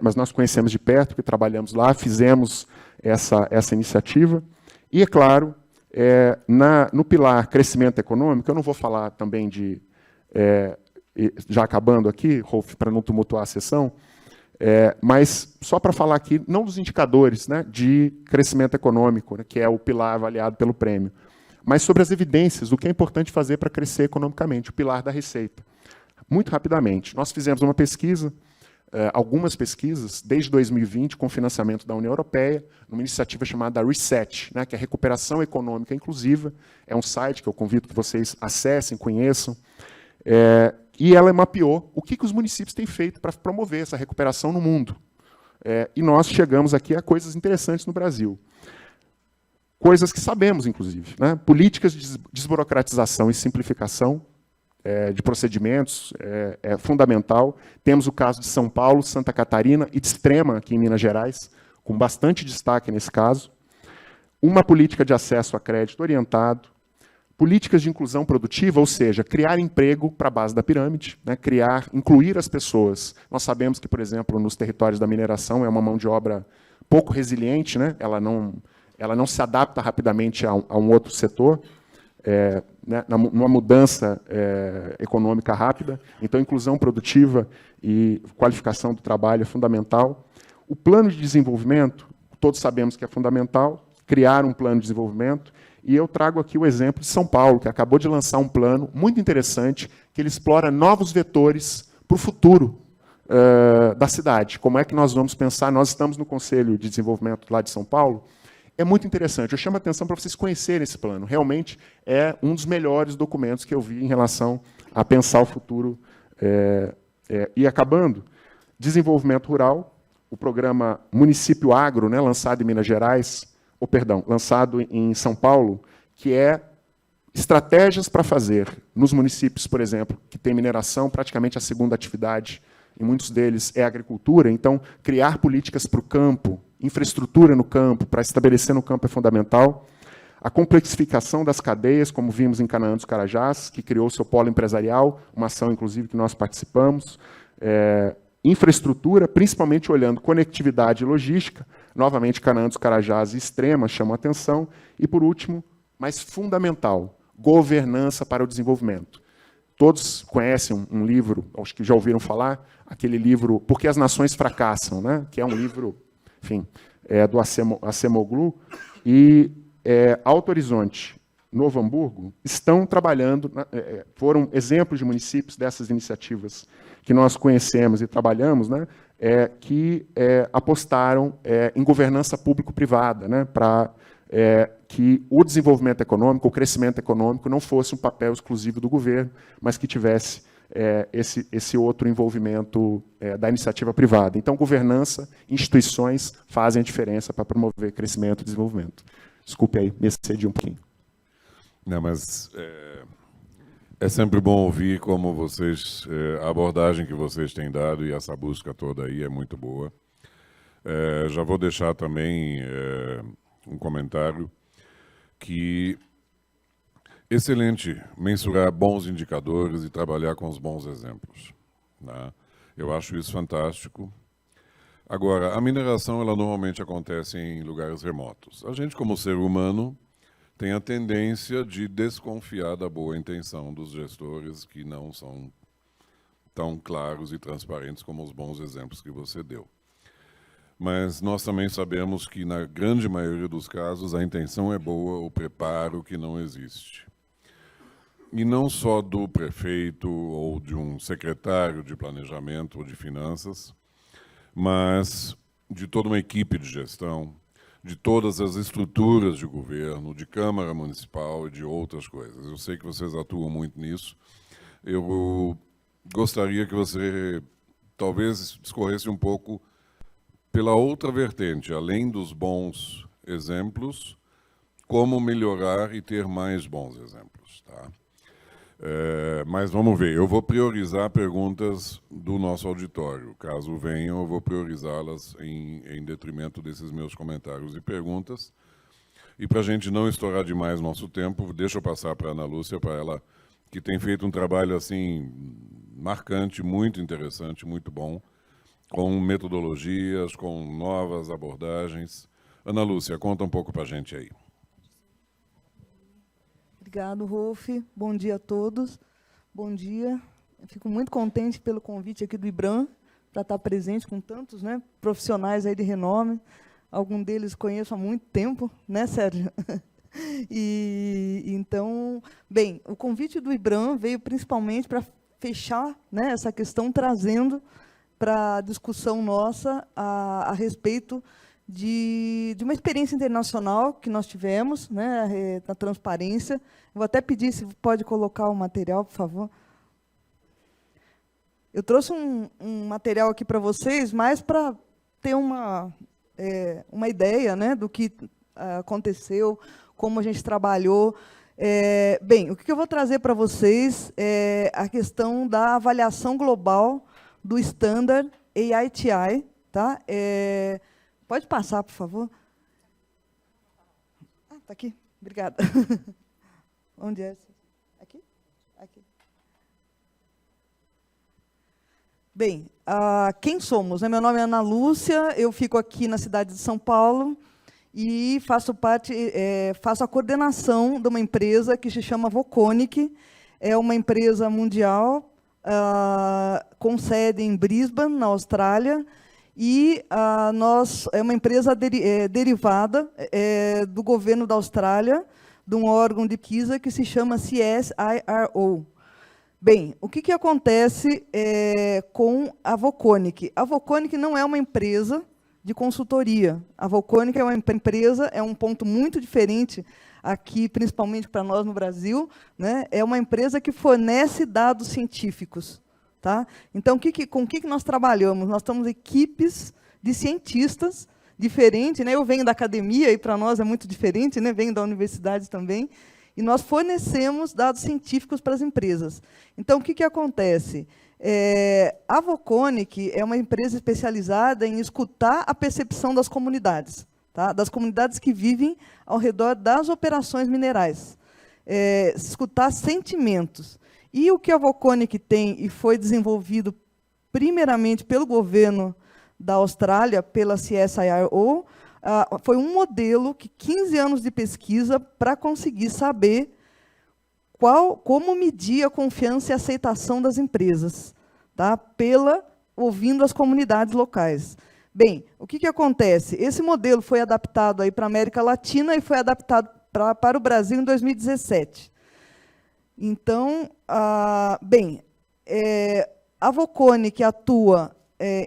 mas nós conhecemos de perto, porque trabalhamos lá, fizemos essa iniciativa. E, é claro, no pilar crescimento econômico, eu não vou falar também de... já acabando aqui, Rolf, para não tumultuar a sessão, mas só para falar aqui, não dos indicadores, né, de crescimento econômico, né, que é o pilar avaliado pelo prêmio, mas sobre as evidências do que é importante fazer para crescer economicamente, o pilar da receita. Muito rapidamente, nós fizemos uma pesquisa, algumas pesquisas, desde 2020, com financiamento da União Europeia, numa iniciativa chamada Reset, né, que é a Recuperação Econômica Inclusiva, é um site que eu convido que vocês acessem, conheçam, e ela mapeou o que os municípios têm feito para promover essa recuperação no mundo. E nós chegamos aqui a coisas interessantes no Brasil. Coisas que sabemos, inclusive, né? Políticas de desburocratização e simplificação de procedimentos é fundamental. Temos o caso de São Paulo, Santa Catarina e de Extrema, aqui em Minas Gerais, com bastante destaque nesse caso. Uma política de acesso a crédito orientado, políticas de inclusão produtiva, ou seja, criar emprego para a base da pirâmide, né, incluir as pessoas. Nós sabemos que, por exemplo, nos territórios da mineração é uma mão de obra pouco resiliente, né, ela não se adapta rapidamente a um outro setor, né, numa mudança econômica rápida. Então, inclusão produtiva e qualificação do trabalho é fundamental. O plano de desenvolvimento, todos sabemos que é fundamental, criar um plano de desenvolvimento. E eu trago aqui o exemplo de São Paulo, que acabou de lançar um plano muito interessante, que ele explora novos vetores para o futuro da cidade. Como é que nós vamos pensar? Nós estamos no Conselho de Desenvolvimento lá de São Paulo. É muito interessante. Eu chamo a atenção para vocês conhecerem esse plano. Realmente é um dos melhores documentos que eu vi em relação a pensar o futuro. E acabando, desenvolvimento rural, o programa Município Agro, né, lançado em Minas Gerais, lançado em São Paulo, que é estratégias para fazer nos municípios, por exemplo, que tem mineração, praticamente a segunda atividade, em muitos deles é a agricultura, então criar políticas para o campo, infraestrutura no campo, para estabelecer no campo é fundamental. A complexificação das cadeias, como vimos em Canaã dos Carajás, que criou seu polo empresarial, uma ação, inclusive, que nós participamos. Infraestrutura, principalmente olhando conectividade e logística, novamente Canaã dos Carajás e Extrema chamam a atenção. E, por último, mas fundamental, governança para o desenvolvimento. Todos conhecem um livro, acho que já ouviram falar, aquele livro Por que as Nações Fracassam, né? Que é um livro, enfim, do Acemoglu, e Alto Horizonte, Novo Hamburgo, estão trabalhando, foram exemplos de municípios dessas iniciativas que nós conhecemos e trabalhamos, né? Que apostaram em governança público-privada, né? Para que o desenvolvimento econômico, o crescimento econômico não fosse um papel exclusivo do governo, mas que tivesse esse outro envolvimento da iniciativa privada. Então, governança, instituições fazem a diferença para promover crescimento e desenvolvimento. Desculpe aí, me excedi um pouquinho. Não, mas é sempre bom ouvir como vocês, a abordagem que vocês têm dado, e essa busca toda aí é muito boa. Já vou deixar também um comentário que excelente mensurar bons indicadores e trabalhar com os bons exemplos, né? Eu acho isso fantástico. Agora, a mineração, ela normalmente acontece em lugares remotos. A gente, como ser humano, tem a tendência de desconfiar da boa intenção dos gestores que não são tão claros e transparentes como os bons exemplos que você deu. Mas nós também sabemos que, na grande maioria dos casos, a intenção é boa, o preparo que não existe. E não só do prefeito ou de um secretário de planejamento ou de finanças, mas de toda uma equipe de gestão, de todas as estruturas de governo, de Câmara Municipal e de outras coisas. Eu sei que vocês atuam muito nisso. Eu gostaria que você talvez discorresse um pouco pela outra vertente, além dos bons exemplos, como melhorar e ter mais bons exemplos, tá? Mas vamos ver, eu vou priorizar perguntas do nosso auditório. Caso venham, eu vou priorizá-las em detrimento desses meus comentários e perguntas. E para a gente não estourar demais nosso tempo, deixa eu passar para a Ana Lúcia, para ela, que tem feito um trabalho assim marcante, muito interessante, muito bom, com metodologias, com novas abordagens. Ana Lúcia, conta um pouco para a gente aí. Obrigado, Rolf. Bom dia a todos. Bom dia. Eu fico muito contente pelo convite aqui do IBRAM para estar presente com tantos, né, profissionais aí de renome. Algum deles conheço há muito tempo, né, Sérgio? E então, bem, o convite do IBRAM veio principalmente para fechar, né, essa questão, trazendo para a discussão nossa a respeito de uma experiência internacional que nós tivemos, né, na transparência. Vou até pedir se pode colocar o material, por favor. Eu trouxe um material aqui para vocês, mais para ter uma ideia, né, do que aconteceu, como a gente trabalhou. Bem, o que eu vou trazer para vocês é a questão da avaliação global do Standard AITI, tá? Pode passar, por favor? Ah, está aqui. Obrigada. Onde é? Aqui? Aqui. Bem, quem somos? Meu nome é Ana Lúcia, eu fico aqui na cidade de São Paulo e faço a coordenação de uma empresa que se chama Voconic. É uma empresa mundial com sede em Brisbane, na Austrália, e é uma empresa derivada do governo da Austrália, de um órgão de pesquisa que se chama CSIRO. Bem, o que acontece com a Voconic? A Voconic não é uma empresa de consultoria. A Voconic é uma empresa, é um ponto muito diferente aqui, principalmente para nós no Brasil, né? É uma empresa que fornece dados científicos. Tá? Então, com o que nós trabalhamos? Nós temos equipes de cientistas diferentes, né? Eu venho da academia, e para nós é muito diferente, né? Venho da universidade também, e nós fornecemos dados científicos para as empresas. Então, o que acontece? A Voconic é uma empresa especializada em escutar a percepção das comunidades, tá? Das comunidades que vivem ao redor das operações minerais. Escutar sentimentos. E o que a Voconic tem, e foi desenvolvido primeiramente pelo governo da Austrália, pela CSIRO, foi um modelo que 15 anos de pesquisa para conseguir saber como medir a confiança e a aceitação das empresas, tá? Ouvindo as comunidades locais. Bem, o que acontece? Esse modelo foi adaptado para a América Latina e foi adaptado para o Brasil em 2017. Então, a Voconic atua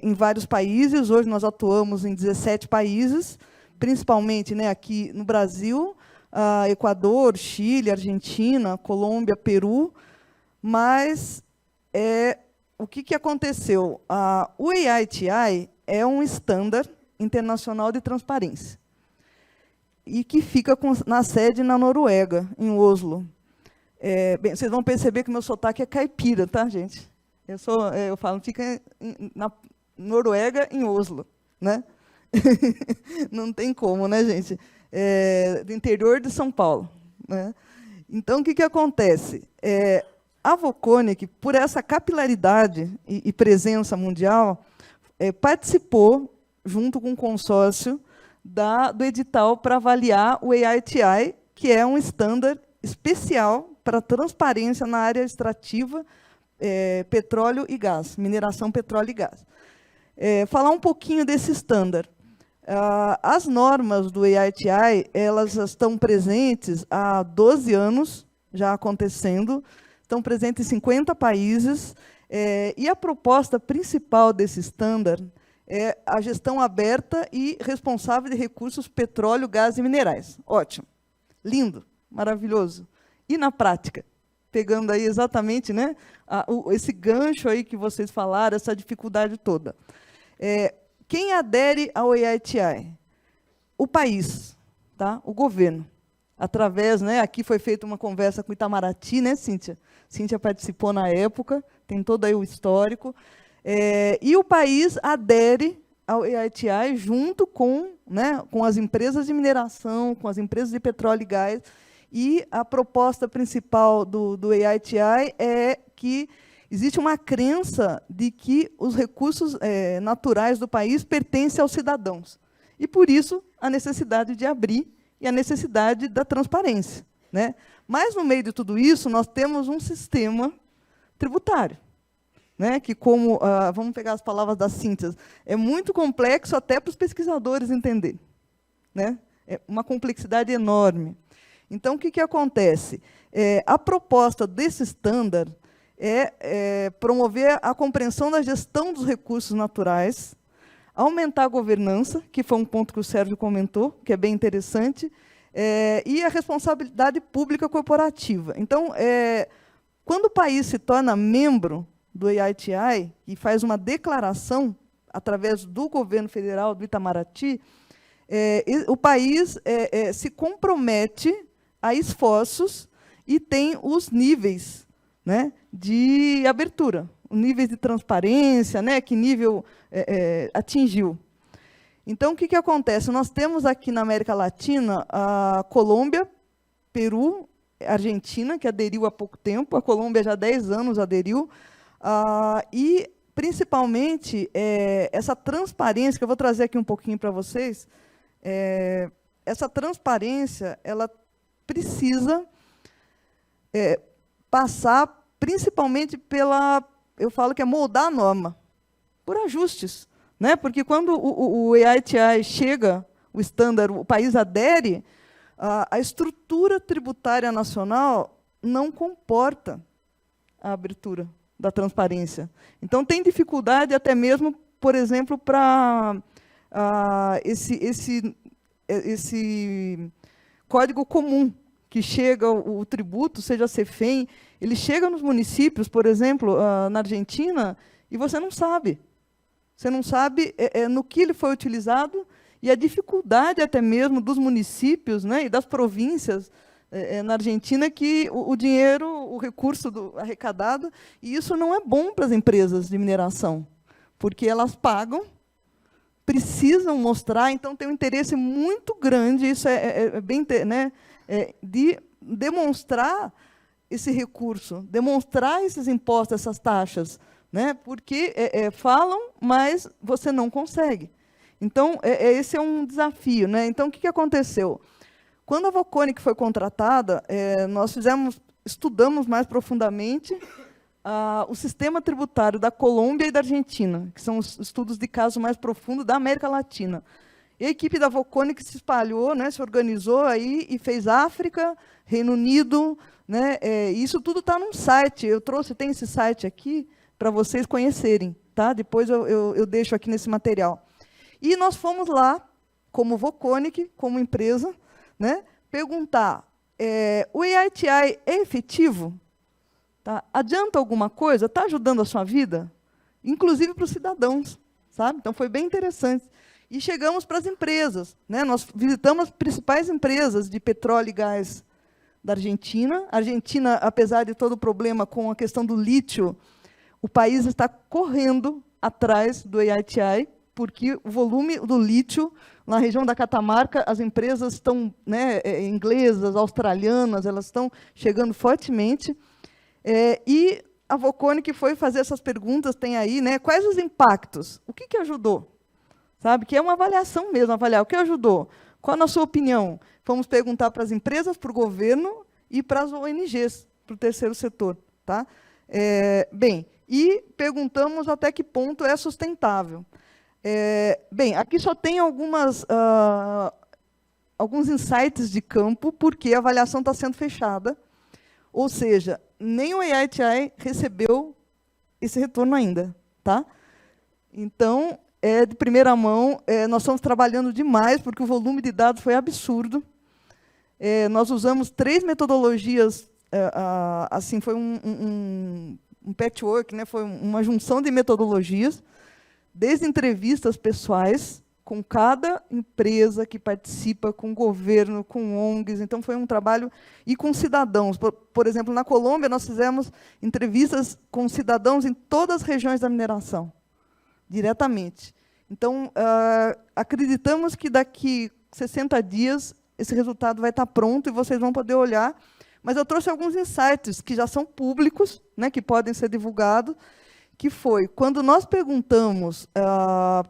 em vários países. Hoje nós atuamos em 17 países, principalmente, né, aqui no Brasil, Equador, Chile, Argentina, Colômbia, Peru. Mas o que aconteceu? O AITI é um estándar internacional de transparência e que fica na sede na Noruega, em Oslo. Bem, vocês vão perceber que meu sotaque é caipira, tá, gente? Eu falo, fica na Noruega, em Oslo, né? Não tem como, né, gente? Do interior de São Paulo, né? Então, o que acontece? A Voconic, por essa capilaridade e presença mundial, participou, junto com o consórcio, do edital para avaliar o AITI, que é um estándar especial para transparência na área extrativa, petróleo e gás, mineração, petróleo e gás. Falar um pouquinho desse estándar. As normas do AITI, elas estão presentes há 12 anos, já acontecendo, estão presentes em 50 países, e a proposta principal desse estándar é a gestão aberta e responsável de recursos petróleo, gás e minerais. Ótimo, lindo, maravilhoso. E na prática? Pegando aí exatamente, né, esse gancho aí que vocês falaram, essa dificuldade toda. Quem adere ao AITI? O país, tá? O governo. Através, né, aqui foi feita uma conversa com o Itamaraty, né, Cíntia? Cíntia participou na época, tem todo aí o histórico. E o país adere ao AITI junto com as empresas de mineração, com as empresas de petróleo e gás. E a proposta principal do AITI é que existe uma crença de que os recursos naturais do país pertencem aos cidadãos. E, por isso, a necessidade de abrir e a necessidade da transparência, né? Mas, no meio de tudo isso, nós temos um sistema tributário, né, que, vamos pegar as palavras da Cíntia, é muito complexo até para os pesquisadores entenderem, né? É uma complexidade enorme. Então, o que acontece? A proposta desse estándar é promover a compreensão da gestão dos recursos naturais, aumentar a governança, que foi um ponto que o Sérgio comentou, que é bem interessante, e a responsabilidade pública corporativa. Então, quando o país se torna membro do AITI e faz uma declaração, através do governo federal, do Itamaraty, o país se compromete a esforços e tem os níveis, né, de abertura, os níveis de transparência, né, que nível atingiu. Então, o que acontece? Nós temos aqui na América Latina a Colômbia, Peru, Argentina, que aderiu há pouco tempo, a Colômbia já há 10 anos aderiu, e, principalmente, essa transparência, que eu vou trazer aqui um pouquinho para vocês, essa transparência, ela precisa passar principalmente eu falo que é moldar a norma, por ajustes, né? Porque quando o AITI chega, o estándar, o país adere, a estrutura tributária nacional não comporta a abertura da transparência. Então, tem dificuldade até mesmo, por exemplo, para esse código comum que chega o tributo, seja a CEFEM, ele chega nos municípios, por exemplo, na Argentina, e você não sabe. Você não sabe no que ele foi utilizado, e a dificuldade até mesmo dos municípios, né, e das províncias na Argentina é que o dinheiro, o recurso arrecadado, e isso não é bom para as empresas de mineração, porque elas pagam, precisam mostrar, então tem um interesse muito grande, isso bem, né, de demonstrar esse recurso, demonstrar esses impostos, essas taxas, né, porque falam, mas você não consegue. Então, esse é um desafio, né? Então, o que aconteceu? Quando a Voconic foi contratada, nós estudamos mais profundamente o sistema tributário da Colômbia e da Argentina, que são os estudos de caso mais profundo da América Latina. E a equipe da Voconic se espalhou, né, se organizou aí e fez África, Reino Unido, né, isso tudo está num site. Tem esse site aqui para vocês conhecerem, tá? Depois eu deixo aqui nesse material. E nós fomos lá, como Voconic, como empresa, né, perguntar, o EITI é efetivo? Tá? Adianta alguma coisa? Está ajudando a sua vida? Inclusive para os cidadãos, sabe? Então, foi bem interessante. E chegamos para as empresas, né? Nós visitamos as principais empresas de petróleo e gás da Argentina. A Argentina, apesar de todo o problema com a questão do lítio, o país está correndo atrás do EITI, porque o volume do lítio, na região da Catamarca, as empresas estão, né, inglesas, australianas, elas estão chegando fortemente. E a Voconic foi fazer essas perguntas, tem aí, né, quais os impactos? O que ajudou? Sabe, que é uma avaliação mesmo, avaliar o que ajudou. Qual a sua opinião? Fomos perguntar para as empresas, para o governo e para as ONGs, para o terceiro setor. Tá? Bem, e perguntamos até que ponto é sustentável. Bem, aqui só tem alguns insights de campo, porque a avaliação está sendo fechada, ou seja, nem o EITI recebeu esse retorno ainda. Tá? Então, de primeira mão, nós estamos trabalhando demais, porque o volume de dados foi absurdo. Nós usamos 3 metodologias, assim, foi um patchwork, né, foi uma junção de metodologias, desde entrevistas pessoais, com cada empresa que participa, com o governo, com ONGs. Então, foi um trabalho, e com cidadãos. Por exemplo, na Colômbia, nós fizemos entrevistas com cidadãos em todas as regiões da mineração, diretamente. Então, acreditamos que daqui 60 dias esse resultado vai estar pronto e vocês vão poder olhar. Mas eu trouxe alguns insights que já são públicos, né, que podem ser divulgados, que foi, quando nós perguntamos,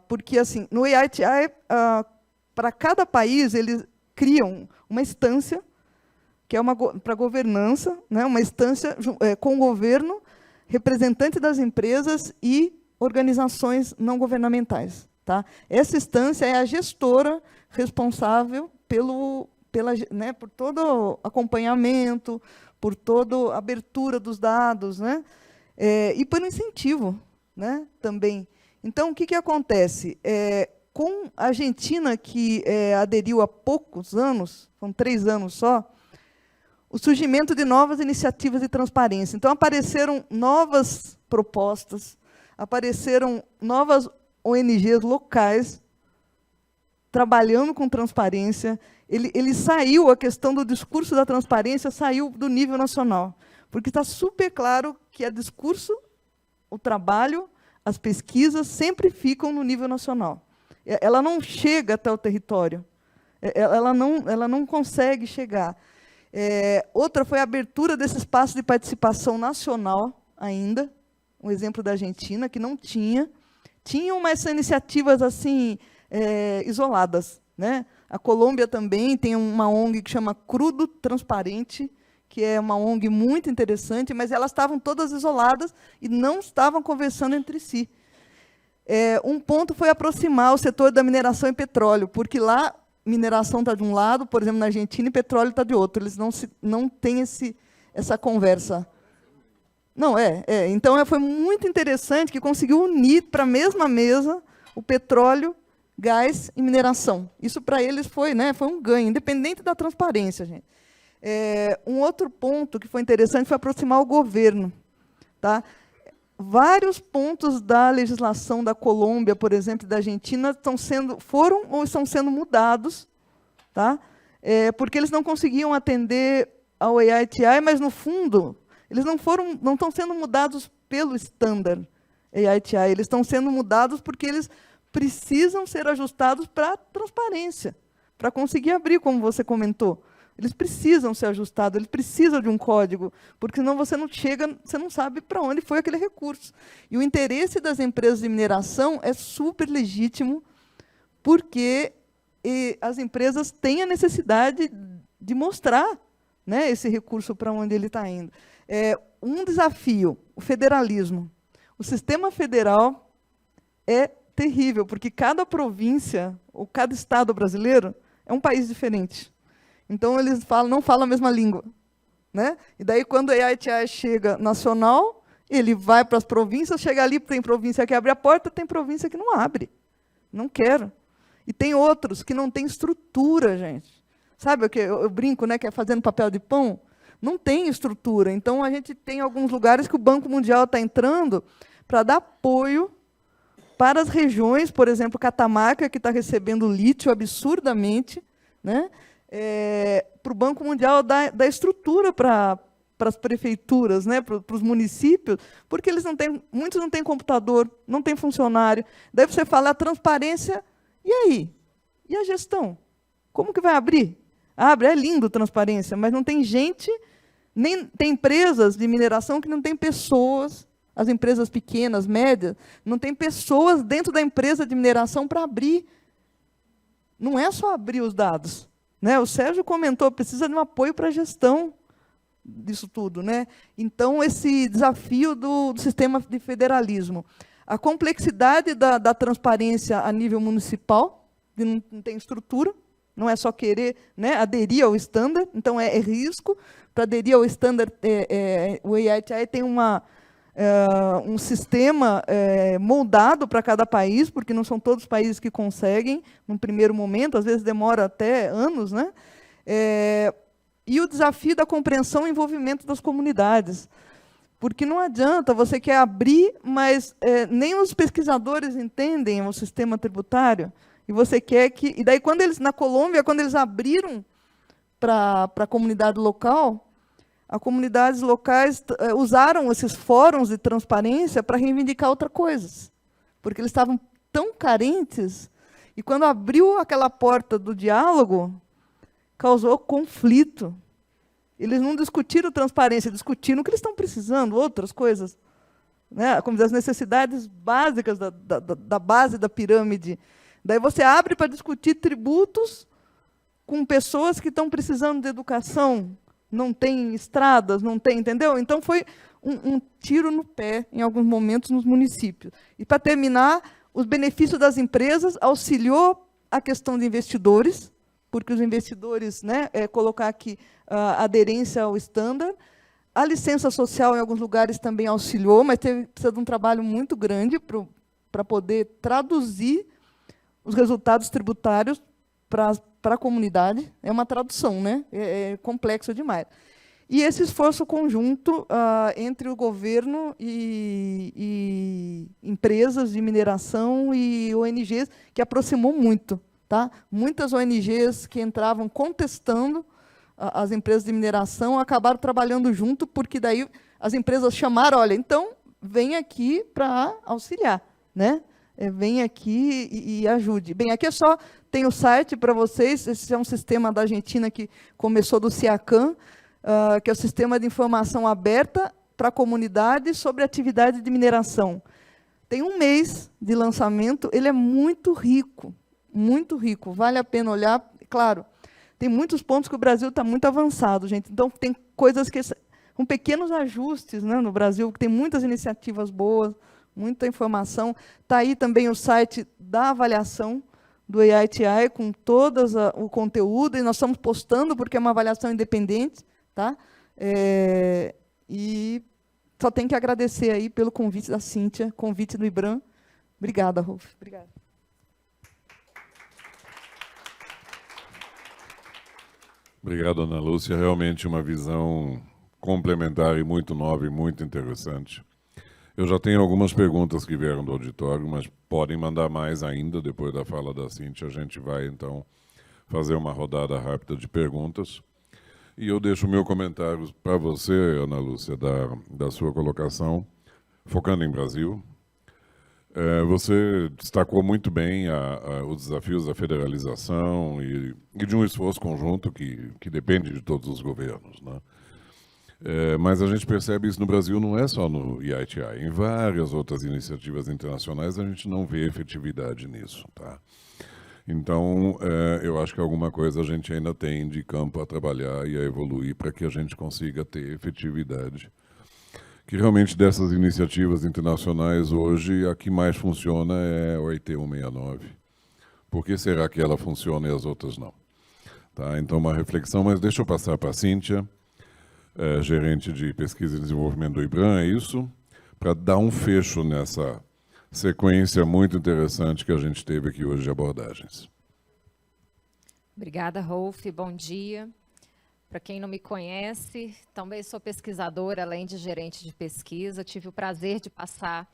porque assim, no EITI, para cada país, eles criam uma instância, que é para governança, né, uma instância com o governo, representante das empresas e organizações não governamentais. Tá? Essa instância é a gestora responsável por todo acompanhamento, por toda a abertura dos dados, né? E pelo incentivo, né, também. Então, o que acontece? Com a Argentina, que aderiu há poucos anos, são 3 anos só, o surgimento de novas iniciativas de transparência. Então, apareceram novas propostas, apareceram novas ONGs locais trabalhando com transparência. Ele saiu, a questão do discurso da transparência saiu do nível nacional, porque está super claro que o discurso, o trabalho, as pesquisas sempre ficam no nível nacional. Ela não chega até o território, ela não consegue chegar. Outra foi a abertura desse espaço de participação nacional ainda, um exemplo da Argentina, que não tinha. Tinham, mas são iniciativas assim, isoladas. Né? A Colômbia também tem uma ONG que chama Crudo Transparente, que é uma ONG muito interessante, mas elas estavam todas isoladas e não estavam conversando entre si. Um ponto foi aproximar o setor da mineração e petróleo, porque lá mineração está de um lado, por exemplo, na Argentina, e petróleo está de outro. Eles não têm essa conversa. Não, então foi muito interessante que conseguiu unir para a mesma mesa o petróleo, gás e mineração. Isso para eles foi um ganho, independente da transparência, gente. Um outro ponto que foi interessante foi aproximar o governo. Tá? Vários pontos da legislação da Colômbia, por exemplo, da Argentina, foram ou estão sendo mudados, tá? Porque eles não conseguiam atender ao AITI, mas, no fundo, eles não estão sendo mudados pelo standard AITI, eles estão sendo mudados porque eles precisam ser ajustados para a transparência, para conseguir abrir, como você comentou. Eles precisam ser ajustados, eles precisam de um código, porque senão você não sabe para onde foi aquele recurso. E o interesse das empresas de mineração é super legítimo, porque as empresas têm a necessidade de mostrar, né, esse recurso para onde ele está indo. Um desafio, o federalismo. O sistema federal é terrível, porque cada província, ou cada estado brasileiro, é um país diferente. Então, eles não falam a mesma língua. Né? E daí, quando o AITI chega nacional, ele vai para as províncias, chega ali, tem província que abre a porta, tem província que não abre. Não quero. E tem outros que não têm estrutura, gente. Sabe o que eu brinco, né, que é fazendo papel de pão? Não tem estrutura. Então, a gente tem alguns lugares que o Banco Mundial está entrando para dar apoio para as regiões, por exemplo, Catamarca, que está recebendo lítio absurdamente, né? Para o Banco Mundial dar estrutura para as prefeituras, né, para os municípios, porque muitos não têm computador, não têm funcionário. Daí você fala a transparência, e aí? E a gestão? Como que vai abrir? Abre, é lindo transparência, mas não tem gente, nem tem empresas de mineração que não tem pessoas, as empresas pequenas, médias, não tem pessoas dentro da empresa de mineração para abrir. Não é só abrir os dados. Né? O Sérgio comentou, precisa de um apoio para a gestão disso tudo. Né? Então, esse desafio do sistema de federalismo. A complexidade da transparência a nível municipal, que não tem estrutura, não é só querer, né, aderir ao standard, então é risco. Para aderir ao standard, o AITI tem um sistema moldado para cada país, porque não são todos os países que conseguem, num primeiro momento, às vezes demora até anos. Né? E o desafio da compreensão e envolvimento das comunidades. Porque não adianta, você quer abrir, mas nem os pesquisadores entendem o sistema tributário, e você quer que... E daí, na Colômbia, quando eles abriram para a comunidade local, as comunidades locais usaram esses fóruns de transparência para reivindicar outras coisas, porque eles estavam tão carentes, e quando abriu aquela porta do diálogo, causou conflito. Eles não discutiram transparência, discutiram o que eles estão precisando, outras coisas, né? Como as necessidades básicas da base da pirâmide. Daí você abre para discutir tributos com pessoas que estão precisando de educação, não tem estradas, não tem, entendeu? Então, foi um tiro no pé, em alguns momentos, nos municípios. E, para terminar, os benefícios das empresas auxiliou a questão de investidores, porque os investidores, né, colocar aqui a aderência ao standard. A licença social, em alguns lugares, também auxiliou, mas precisa de um trabalho muito grande para poder traduzir os resultados tributários para a comunidade. É uma tradução, né? É complexo demais. E esse esforço conjunto entre o governo e empresas de mineração e ONGs, que aproximou muito. Tá? Muitas ONGs que entravam contestando as empresas de mineração acabaram trabalhando junto, porque daí as empresas chamaram, olha, então, vem aqui para auxiliar, né? Vem aqui e ajude. Bem, aqui tem o site para vocês, esse é um sistema da Argentina que começou do CIACAN, que é o Sistema de Informação Aberta para a Comunidade sobre Atividade de Mineração. Tem 1 mês de lançamento, ele é muito rico, vale a pena olhar. Claro, tem muitos pontos que o Brasil está muito avançado, gente. Então, tem coisas que com pequenos ajustes, né, no Brasil, que tem muitas iniciativas boas, muita informação. Está aí também o site da avaliação do AITI, com todo o conteúdo, e nós estamos postando, porque é uma avaliação independente. Tá? E só tenho que agradecer aí pelo convite da Cíntia, convite do IBRAM. Obrigada, Rolf. Obrigada. Obrigado, Ana Lúcia. Realmente uma visão complementar e muito nova e muito interessante. Eu já tenho algumas perguntas que vieram do auditório, mas podem mandar mais ainda. Depois da fala da Cíntia, a gente vai, então, fazer uma rodada rápida de perguntas. E eu deixo o meu comentário para você, Ana Lúcia, da sua colocação, focando em Brasil. Você destacou muito bem os desafios da federalização e de um esforço conjunto que depende de todos os governos, né? Mas a gente percebe isso no Brasil, não é só no IITI. Em várias outras iniciativas internacionais, a gente não vê efetividade nisso, tá? Então, eu acho que alguma coisa a gente ainda tem de campo a trabalhar e a evoluir para que a gente consiga ter efetividade. Que realmente dessas iniciativas internacionais hoje, a que mais funciona é a OIT 169. Por que será que ela funciona e as outras não? Tá? Então, uma reflexão, mas deixa eu passar para a Cíntia, gerente de pesquisa e desenvolvimento do IBRAM, é isso? Para dar um fecho nessa sequência muito interessante que a gente teve aqui hoje de abordagens. Obrigada, Rolf. Bom dia. Para quem não me conhece, também sou pesquisadora, além de gerente de pesquisa. Tive o prazer de passar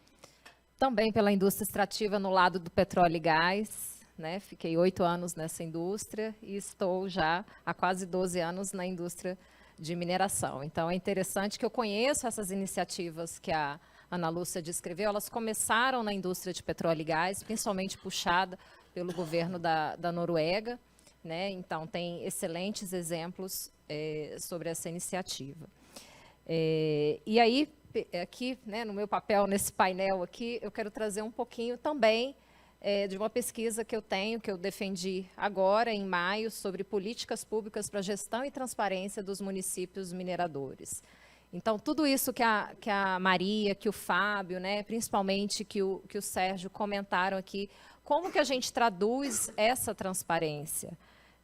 também pela indústria extrativa no lado do petróleo e gás, né? Fiquei 8 anos nessa indústria e estou já há quase 12 anos na indústria de mineração. Então, é interessante que eu conheço essas iniciativas que a Ana Lúcia descreveu. Elas começaram na indústria de petróleo e gás, principalmente puxada pelo governo da Noruega, né? Então, tem excelentes exemplos sobre essa iniciativa. E aí, aqui, né, no meu papel, nesse painel aqui, eu quero trazer um pouquinho também de uma pesquisa que eu tenho, que eu defendi agora, em maio, sobre políticas públicas para gestão e transparência dos municípios mineradores. Então, tudo isso que a Maria, que o Fábio, né, principalmente que o Sérgio comentaram aqui, como que a gente traduz essa transparência?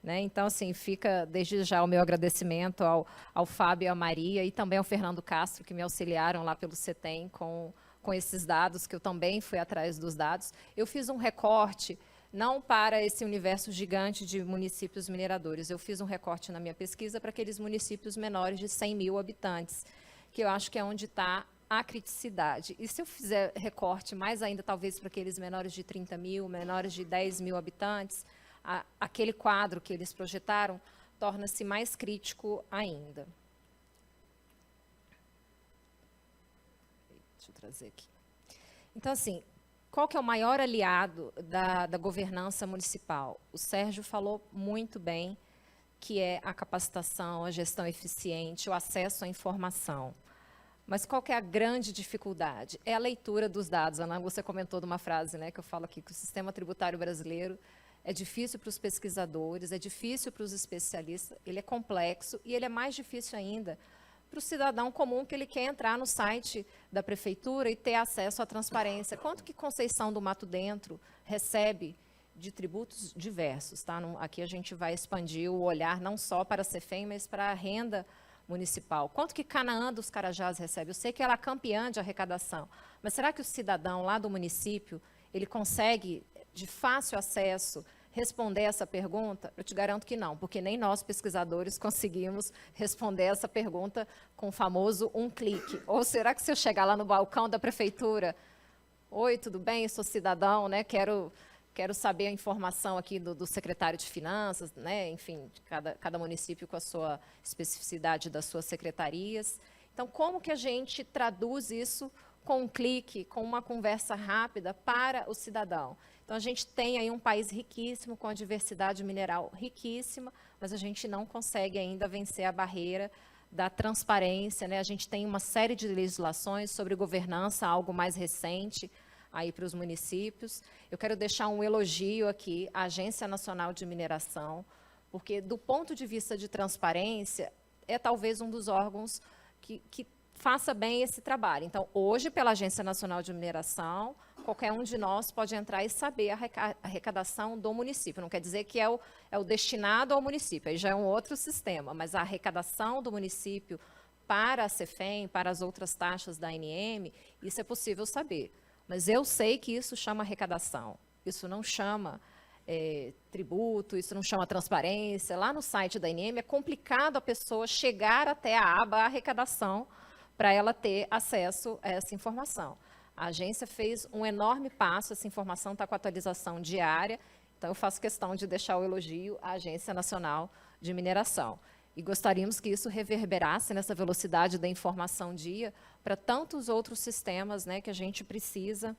Né? Então, assim, fica desde já o meu agradecimento ao Fábio e à Maria e também ao Fernando Castro, que me auxiliaram lá pelo CETEM com esses dados, que eu também fui atrás dos dados. Eu fiz um recorte, não para esse universo gigante de municípios mineradores, eu fiz um recorte na minha pesquisa para aqueles municípios menores de 100 mil habitantes, que eu acho que é onde está a criticidade. E se eu fizer recorte mais ainda, talvez para aqueles menores de 30 mil, menores de 10 mil habitantes, aquele quadro que eles projetaram torna-se mais crítico ainda. Deixa eu trazer aqui. Então, assim, qual que é o maior aliado da governança municipal? O Sérgio falou muito bem que é a capacitação, a gestão eficiente, o acesso à informação. Mas qual que é a grande dificuldade? É a leitura dos dados. A Ana Lúcia comentou de uma frase, né, que eu falo aqui, que o sistema tributário brasileiro é difícil para os pesquisadores, é difícil para os especialistas, ele é complexo e ele é mais difícil ainda para o cidadão comum que ele quer entrar no site da prefeitura e ter acesso à transparência. Quanto que Conceição do Mato Dentro recebe de tributos diversos? Tá? Aqui a gente vai expandir o olhar não só para a CEFEM, mas para a renda municipal. Quanto que Canaã dos Carajás recebe? Eu sei que ela é campeã de arrecadação, mas será que o cidadão lá do município ele consegue, de fácil acesso, responder essa pergunta? Eu te garanto que não, porque nem nós, pesquisadores, conseguimos responder essa pergunta com o famoso um clique. Ou será que se eu chegar lá no balcão da prefeitura, oi, tudo bem, sou cidadão, né, quero saber a informação aqui do secretário de Finanças, né, enfim, cada município com a sua especificidade das suas secretarias. Então, como que a gente traduz isso com um clique, com uma conversa rápida para o cidadão? Então, a gente tem aí um país riquíssimo, com a diversidade mineral riquíssima, mas a gente não consegue ainda vencer a barreira da transparência, né? A gente tem uma série de legislações sobre governança, algo mais recente aí para os municípios. Eu quero deixar um elogio aqui à Agência Nacional de Mineração, porque, do ponto de vista de transparência, é talvez um dos órgãos que faça bem esse trabalho. Então, hoje, pela Agência Nacional de Mineração, qualquer um de nós pode entrar e saber a arrecadação do município. Não quer dizer que é o destinado ao município, aí já é um outro sistema, mas a arrecadação do município para a CEFEM, para as outras taxas da ANM, isso é possível saber. Mas eu sei que isso chama arrecadação, isso não chama tributo, isso não chama transparência. Lá no site da ANM é complicado a pessoa chegar até a aba arrecadação para ela ter acesso a essa informação. A agência fez um enorme passo, essa informação está com atualização diária, então eu faço questão de deixar o elogio à Agência Nacional de Mineração. E gostaríamos que isso reverberasse nessa velocidade da informação dia para tantos outros sistemas, né, que a gente precisa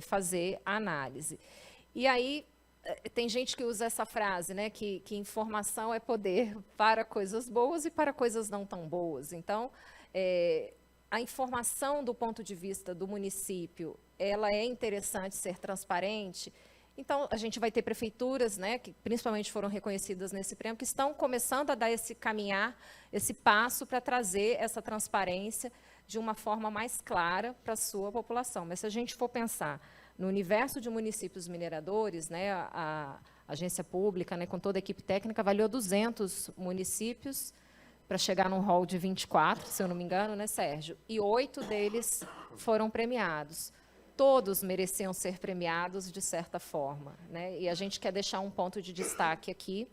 fazer a análise. E aí, tem gente que usa essa frase, né, que informação é poder para coisas boas e para coisas não tão boas. Então, a informação do ponto de vista do município, ela é interessante ser transparente. Então, a gente vai ter prefeituras, né, que principalmente foram reconhecidas nesse prêmio, que estão começando a dar esse caminhar, esse passo para trazer essa transparência de uma forma mais clara para a sua população. Mas se a gente for pensar no universo de municípios mineradores, né, a agência pública, né, com toda a equipe técnica, avaliou 200 municípios para chegar num rol de 24, se eu não me engano, né, Sérgio? E 8 deles foram premiados. Todos mereciam ser premiados de certa forma, né? E a gente quer deixar um ponto de destaque aqui,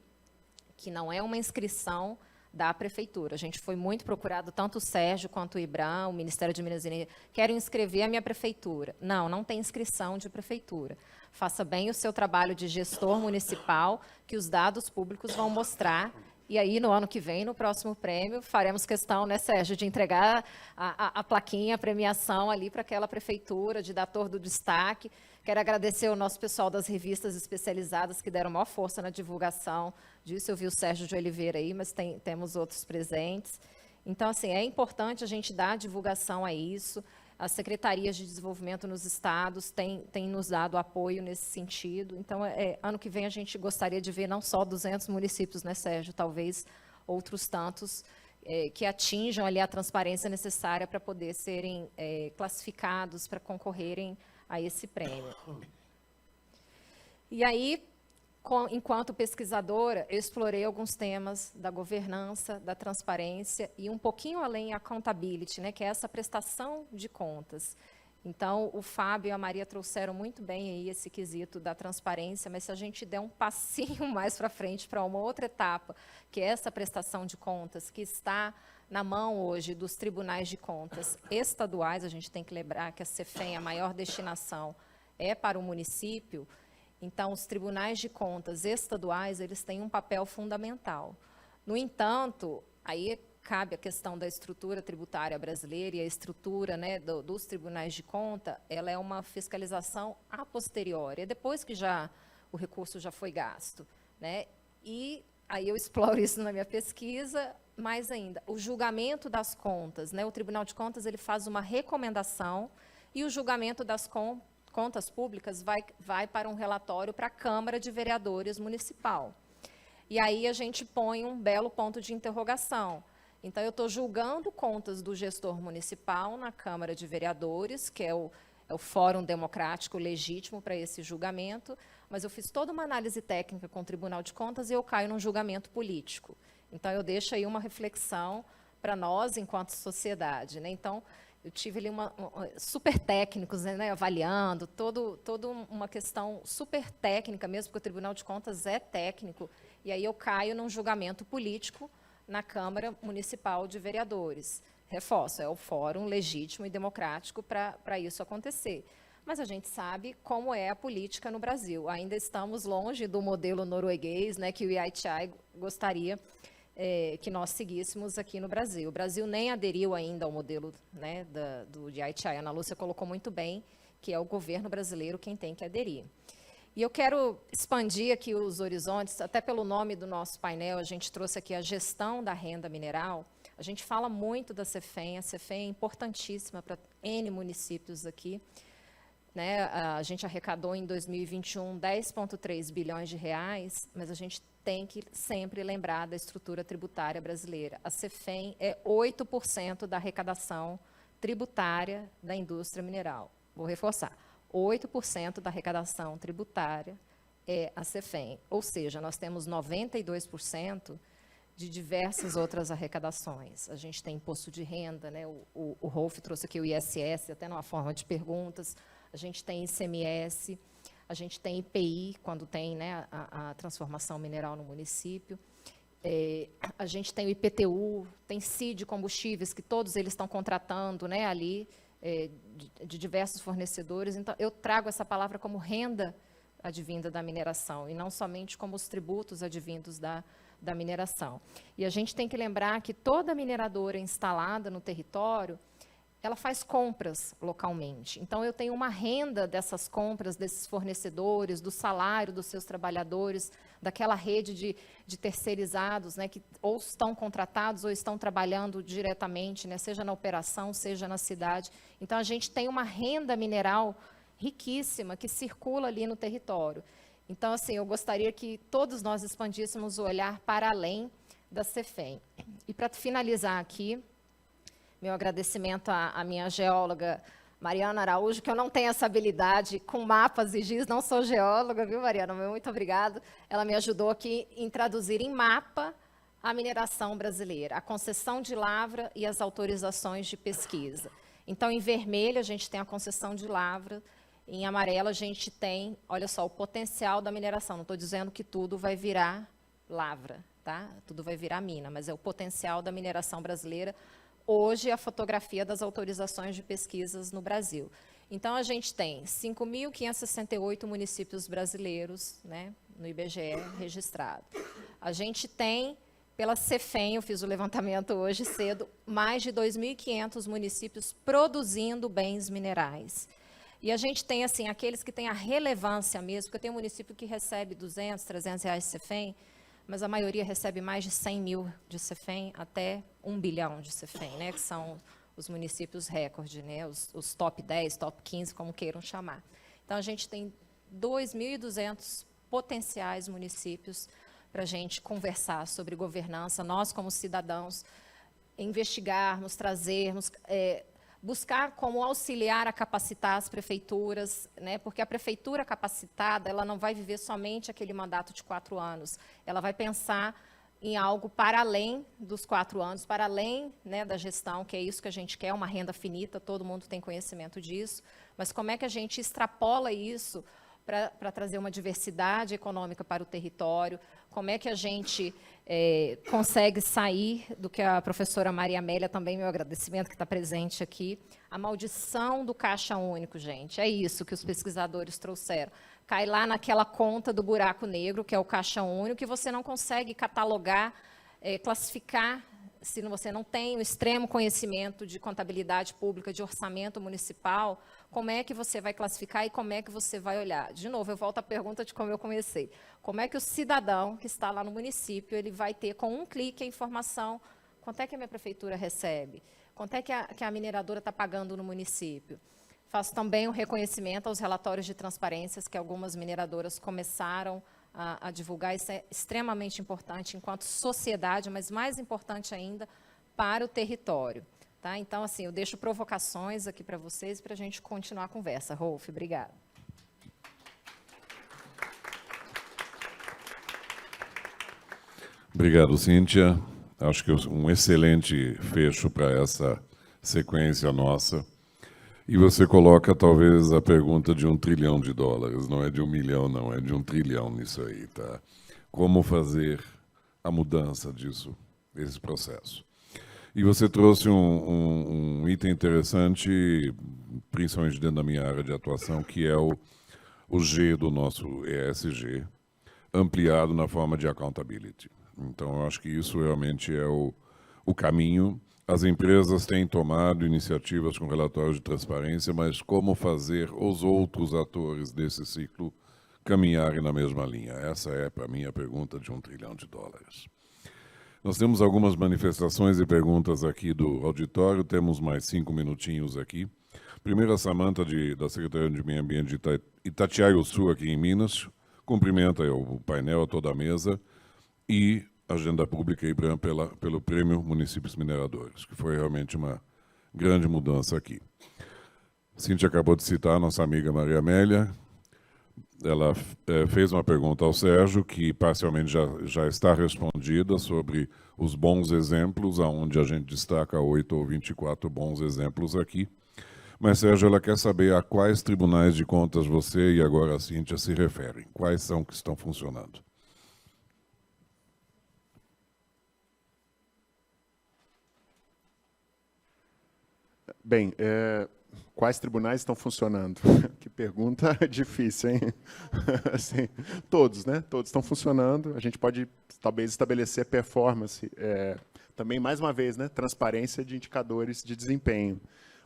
que não é uma inscrição da prefeitura. A gente foi muito procurado, tanto o Sérgio quanto o IBRAM, o Ministério de Minas e Energia, quero inscrever a minha prefeitura. Não, não tem inscrição de prefeitura. Faça bem o seu trabalho de gestor municipal, que os dados públicos vão mostrar. E aí, no ano que vem, no próximo prêmio, faremos questão, né, Sérgio, de entregar a plaquinha, a premiação ali para aquela prefeitura, de dar todo o destaque. Quero agradecer ao nosso pessoal das revistas especializadas que deram maior força na divulgação disso. Eu vi o Sérgio de Oliveira aí, mas temos outros presentes. Então, assim, é importante a gente dar divulgação a isso. As secretarias de desenvolvimento nos estados têm nos dado apoio nesse sentido. Então, ano que vem a gente gostaria de ver não só 200 municípios, né, Sérgio, talvez outros tantos que atinjam ali a transparência necessária para poder serem classificados, para concorrerem a esse prêmio. E aí, enquanto pesquisadora, eu explorei alguns temas da governança, da transparência e um pouquinho além a accountability, né, que é essa prestação de contas. Então, o Fábio e a Maria trouxeram muito bem aí esse quesito da transparência, mas se a gente der um passinho mais para frente para uma outra etapa, que é essa prestação de contas, que está na mão hoje dos tribunais de contas estaduais, a gente tem que lembrar que a CEFEM, a maior destinação, é para o município. Então, os tribunais de contas estaduais, eles têm um papel fundamental. No entanto, aí cabe a questão da estrutura tributária brasileira e a estrutura, né, dos tribunais de conta, ela é uma fiscalização a posteriori, é depois que o recurso já foi gasto, né? E aí eu exploro isso na minha pesquisa, mais ainda, o julgamento das contas, né? O Tribunal de Contas, ele faz uma recomendação e o julgamento das contas públicas vai para um relatório para a Câmara de Vereadores Municipal. E aí a gente põe um belo ponto de interrogação. Então, eu estou julgando contas do gestor municipal na Câmara de Vereadores, que é o fórum democrático legítimo para esse julgamento, mas eu fiz toda uma análise técnica com o Tribunal de Contas e eu caio num julgamento político. Então, eu deixo aí uma reflexão para nós, enquanto sociedade, né? Então, eu tive ali super técnicos, né, avaliando, toda uma questão super técnica mesmo, porque o Tribunal de Contas é técnico, e aí eu caio num julgamento político na Câmara Municipal de Vereadores. Reforço, é o fórum legítimo e democrático para isso acontecer. Mas a gente sabe como é a política no Brasil. Ainda estamos longe do modelo norueguês, né, que o IHI gostaria que nós seguíssemos aqui no Brasil. O Brasil nem aderiu ainda ao modelo, né, do IHI. A Ana Lúcia colocou muito bem que é o governo brasileiro quem tem que aderir. E eu quero expandir aqui os horizontes, até pelo nome do nosso painel, a gente trouxe aqui a gestão da renda mineral. A gente fala muito da CEFEM, a CEFEM é importantíssima para N municípios aqui. Né? A gente arrecadou em 2021 10,3 bilhões de reais, mas a gente tem que sempre lembrar da estrutura tributária brasileira. A CEFEM é 8% da arrecadação tributária da indústria mineral. Vou reforçar. 8% da arrecadação tributária é a CEFEM, ou seja, nós temos 92% de diversas outras arrecadações. A gente tem imposto de renda, né? O Rolf trouxe aqui o ISS, até numa forma de perguntas. A gente tem ICMS, a gente tem IPI, quando tem, né, a transformação mineral no município. A gente tem o IPTU, tem CID combustíveis, que todos eles estão contratando, né, ali, de diversos fornecedores. Então, eu trago essa palavra como renda advinda da mineração, e não somente como os tributos advindos da mineração. E a gente tem que lembrar que toda mineradora instalada no território, ela faz compras localmente. Então, eu tenho uma renda dessas compras, desses fornecedores, do salário dos seus trabalhadores, daquela rede de terceirizados, né, que ou estão contratados ou estão trabalhando diretamente, né, seja na operação, seja na cidade. Então, a gente tem uma renda mineral riquíssima que circula ali no território. Então, assim, eu gostaria que todos nós expandíssemos o olhar para além da CEFEM. E para finalizar aqui, meu agradecimento à minha geóloga, Mariana Araújo, que eu não tenho essa habilidade com mapas e giz, não sou geóloga, viu, Mariana? Muito obrigada. Ela me ajudou aqui em traduzir em mapa a mineração brasileira, a concessão de lavra e as autorizações de pesquisa. Então, em vermelho, a gente tem a concessão de lavra, em amarelo, a gente tem, olha só, o potencial da mineração. Não estou dizendo que tudo vai virar lavra, tá? Tudo vai virar mina, mas é o potencial da mineração brasileira. Hoje, a fotografia das autorizações de pesquisas no Brasil. Então, a gente tem 5.568 municípios brasileiros, né, no IBGE registrado. A gente tem, pela CEFEM, eu fiz o levantamento hoje cedo, mais de 2.500 municípios produzindo bens minerais. E a gente tem, assim, aqueles que têm a relevância mesmo, porque tem um município que recebe 200, 300 reais de CEFEM, mas a maioria recebe mais de 100 mil de CEFEM, até 1 bilhão de CEFEM, né, que são os municípios recorde, né, os top 10, top 15, como queiram chamar. Então, a gente tem 2.200 potenciais municípios para a gente conversar sobre governança, nós, como cidadãos, investigarmos, trazermos, buscar como auxiliar a capacitar as prefeituras, né, porque a prefeitura capacitada, ela não vai viver somente aquele mandato de 4 anos, ela vai pensar em algo para além dos 4 anos, para além, né, da gestão, que é isso que a gente quer, uma renda finita, todo mundo tem conhecimento disso, mas como é que a gente extrapola isso para trazer uma diversidade econômica para o território, como é que a gente consegue sair do que a professora Maria Amélia, também meu agradecimento que está presente aqui, a maldição do caixa único, gente, é isso que os pesquisadores trouxeram. Cai lá naquela conta do buraco negro, que é o caixa único, que você não consegue catalogar, classificar, se você não tem o extremo conhecimento de contabilidade pública, de orçamento municipal, como é que você vai classificar e como é que você vai olhar? De novo, eu volto à pergunta de como eu comecei. Como é que o cidadão que está lá no município, ele vai ter com um clique a informação, quanto é que a minha prefeitura recebe? Quanto é que a mineradora está pagando no município? Faço também um reconhecimento aos relatórios de transparências que algumas mineradoras começaram a divulgar. Isso é extremamente importante enquanto sociedade, mas mais importante ainda para o território. Tá? Então, assim, eu deixo provocações aqui para vocês para a gente continuar a conversa. Rolf, obrigada. Obrigado, Cíntia. Acho que um excelente fecho para essa sequência nossa. E você coloca, talvez, a pergunta de $1 trilhão. Não é de 1 milhão, não. É de 1 trilhão nisso aí, tá? Como fazer a mudança disso, desse processo. E você trouxe um item interessante, principalmente dentro da minha área de atuação, que é o G do nosso ESG, ampliado na forma de accountability. Então, eu acho que isso realmente é o caminho. As empresas têm tomado iniciativas com relatórios de transparência, mas como fazer os outros atores desse ciclo caminharem na mesma linha? Essa é, para mim, a pergunta de $1 trilhão. Nós temos algumas manifestações e perguntas aqui do auditório, temos mais 5 minutinhos aqui. Primeiro, a Samanta, da Secretaria de Meio Ambiente de Itatiaia-Sul, aqui em Minas, cumprimenta o painel, toda a mesa, e Agenda Pública IBRAM pelo Prêmio Municípios Mineradores, que foi realmente uma grande mudança aqui. Cíntia acabou de citar a nossa amiga Maria Amélia. ela fez uma pergunta ao Sérgio que parcialmente já está respondida sobre os bons exemplos, aonde a gente destaca 8 ou 24 bons exemplos aqui. Mas, Sérgio, ela quer saber a quais tribunais de contas você e agora a Cíntia se referem. Quais são que estão funcionando? Bem, quais tribunais estão funcionando? Que pergunta difícil, hein? Assim, todos, né? Todos estão funcionando. A gente pode, talvez, estabelecer performance. Também, mais uma vez, né? Transparência de indicadores de desempenho.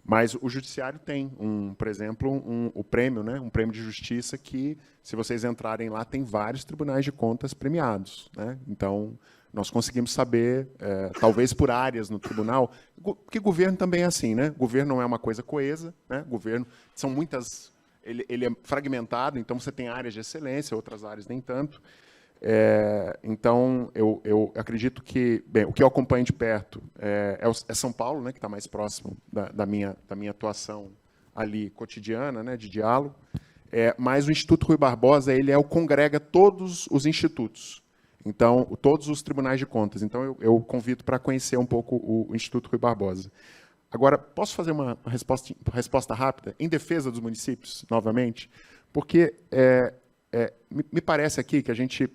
Mas o judiciário tem, por exemplo, o prêmio, né? Um prêmio de justiça que, se vocês entrarem lá, tem vários tribunais de contas premiados, né? Então, nós conseguimos saber, talvez por áreas no tribunal, porque governo também é assim, né? Governo não é uma coisa coesa, né? Governo são muitas, ele é fragmentado, então você tem áreas de excelência, outras áreas nem tanto. Então, eu acredito que, bem, o que eu acompanho de perto é São Paulo, né? Que está mais próximo da minha atuação ali cotidiana, né? De diálogo. Mas o Instituto Rui Barbosa ele congrega todos os institutos. Então, todos os tribunais de contas. Então, eu convido para conhecer um pouco o Instituto Rui Barbosa. Agora, posso fazer uma resposta rápida, em defesa dos municípios, novamente? Porque me parece aqui que a gente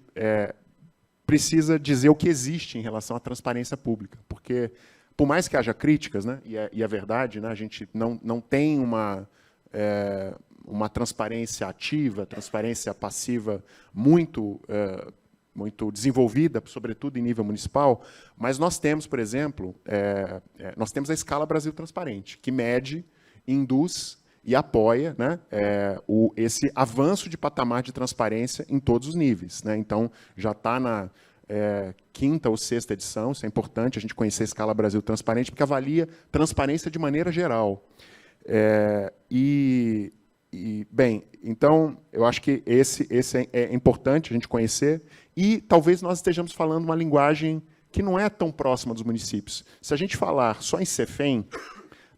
precisa dizer o que existe em relação à transparência pública. Porque, por mais que haja críticas, né, e é verdade, né, a gente não tem uma transparência ativa, transparência passiva muito desenvolvida, sobretudo em nível municipal, mas nós temos, por exemplo, nós temos a Escala Brasil Transparente, que mede, induz e apoia, né, esse avanço de patamar de transparência em todos os níveis, né? Então, já está na 5ª ou 6ª edição, isso é importante, a gente conhecer a Escala Brasil Transparente, porque avalia transparência de maneira geral. Bem, então, eu acho que esse é importante a gente conhecer, e talvez nós estejamos falando uma linguagem que não é tão próxima dos municípios. Se a gente falar só em CEFEM,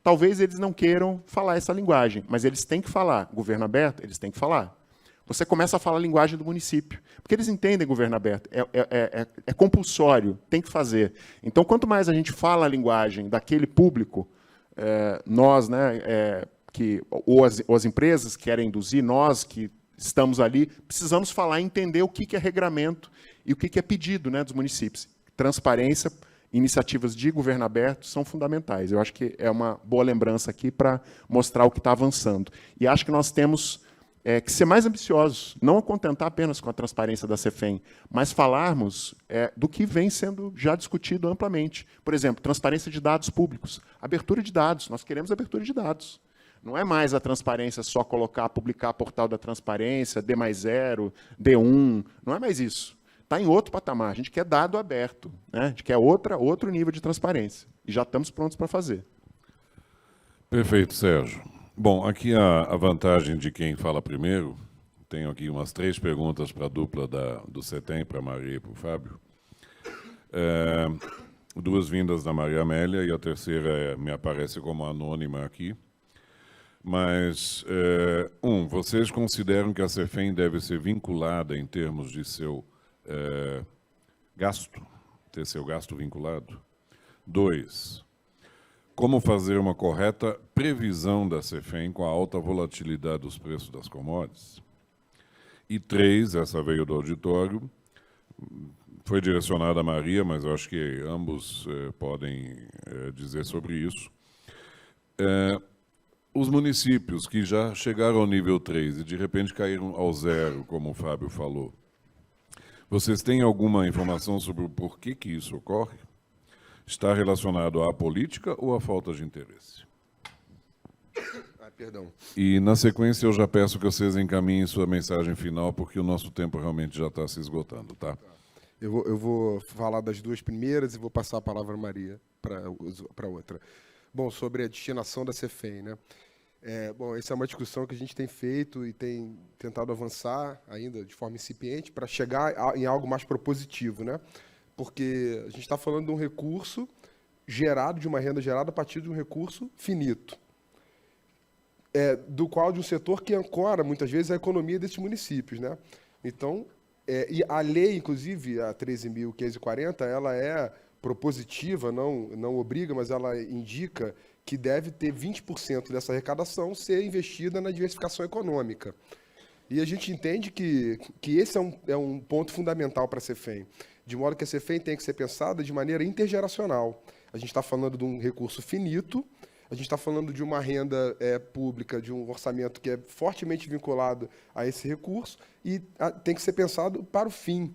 talvez eles não queiram falar essa linguagem, mas eles têm que falar. Governo aberto, eles têm que falar. Você começa a falar a linguagem do município, porque eles entendem governo aberto, é compulsório, tem que fazer. Então, quanto mais a gente fala a linguagem daquele público, nós, né, ou as empresas querem induzir, nós que estamos ali, precisamos falar e entender o que é regramento e o que é pedido, né, dos municípios. Transparência, iniciativas de governo aberto são fundamentais. Eu acho que é uma boa lembrança aqui para mostrar o que está avançando. E acho que nós temos que ser mais ambiciosos, não contentar apenas com a transparência da CEFEM, mas falarmos do que vem sendo já discutido amplamente. Por exemplo, transparência de dados públicos, abertura de dados, nós queremos abertura de dados. Não é mais a transparência só publicar portal da transparência, D+0, D1, não é mais isso. Está em outro patamar, a gente quer dado aberto, né? A gente quer outro nível de transparência, e já estamos prontos para fazer. Perfeito, Sérgio. Bom, aqui a vantagem de quem fala primeiro, tenho aqui umas 3 perguntas para a dupla do CETEM, para a Maria e para o Fábio. 2 vindas da Maria Amélia, e a terceira me aparece como anônima aqui. Mas, vocês consideram que a CEFEM deve ser vinculada em termos de seu gasto, ter seu gasto vinculado? 2, como fazer uma correta previsão da CEFEM com a alta volatilidade dos preços das commodities? E 3, essa veio do auditório, foi direcionada a Maria, mas eu acho que ambos podem dizer sobre isso. Os municípios que já chegaram ao nível 3 e de repente caíram ao 0, como o Fábio falou, vocês têm alguma informação sobre o porquê que isso ocorre? Está relacionado à política ou à falta de interesse? Perdão. E, na sequência, eu já peço que vocês encaminhem sua mensagem final, porque o nosso tempo realmente já está se esgotando, tá? Eu vou falar das 2 primeiras e vou passar a palavra à Maria para outra. Bom, sobre a destinação da CEFEM, né? Essa é uma discussão que a gente tem feito e tem tentado avançar ainda de forma incipiente para chegar em algo mais propositivo, né? Porque a gente está falando de um recurso gerado, de uma renda gerada a partir de um recurso finito. do qual de um setor que ancora, muitas vezes, a economia desses municípios, né? Então, e a lei, inclusive, a 13.540, ela é propositiva, não obriga, mas ela indica que deve ter 20% dessa arrecadação ser investida na diversificação econômica. E a gente entende que esse é um ponto fundamental para a CEFEM, de modo que a CEFEM tem que ser pensada de maneira intergeracional. A gente está falando de um recurso finito, a gente está falando de uma renda pública, de um orçamento que é fortemente vinculado a esse recurso e tem que ser pensado para o fim,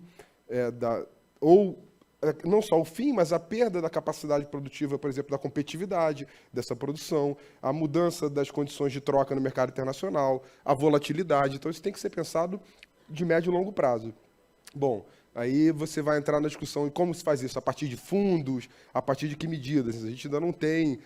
não só o fim, mas a perda da capacidade produtiva, por exemplo, da competitividade dessa produção, a mudança das condições de troca no mercado internacional, a volatilidade. Então, isso tem que ser pensado de médio e longo prazo. Bom, aí você vai entrar na discussão de como se faz isso, a partir de fundos, a partir de que medidas. A gente ainda não tem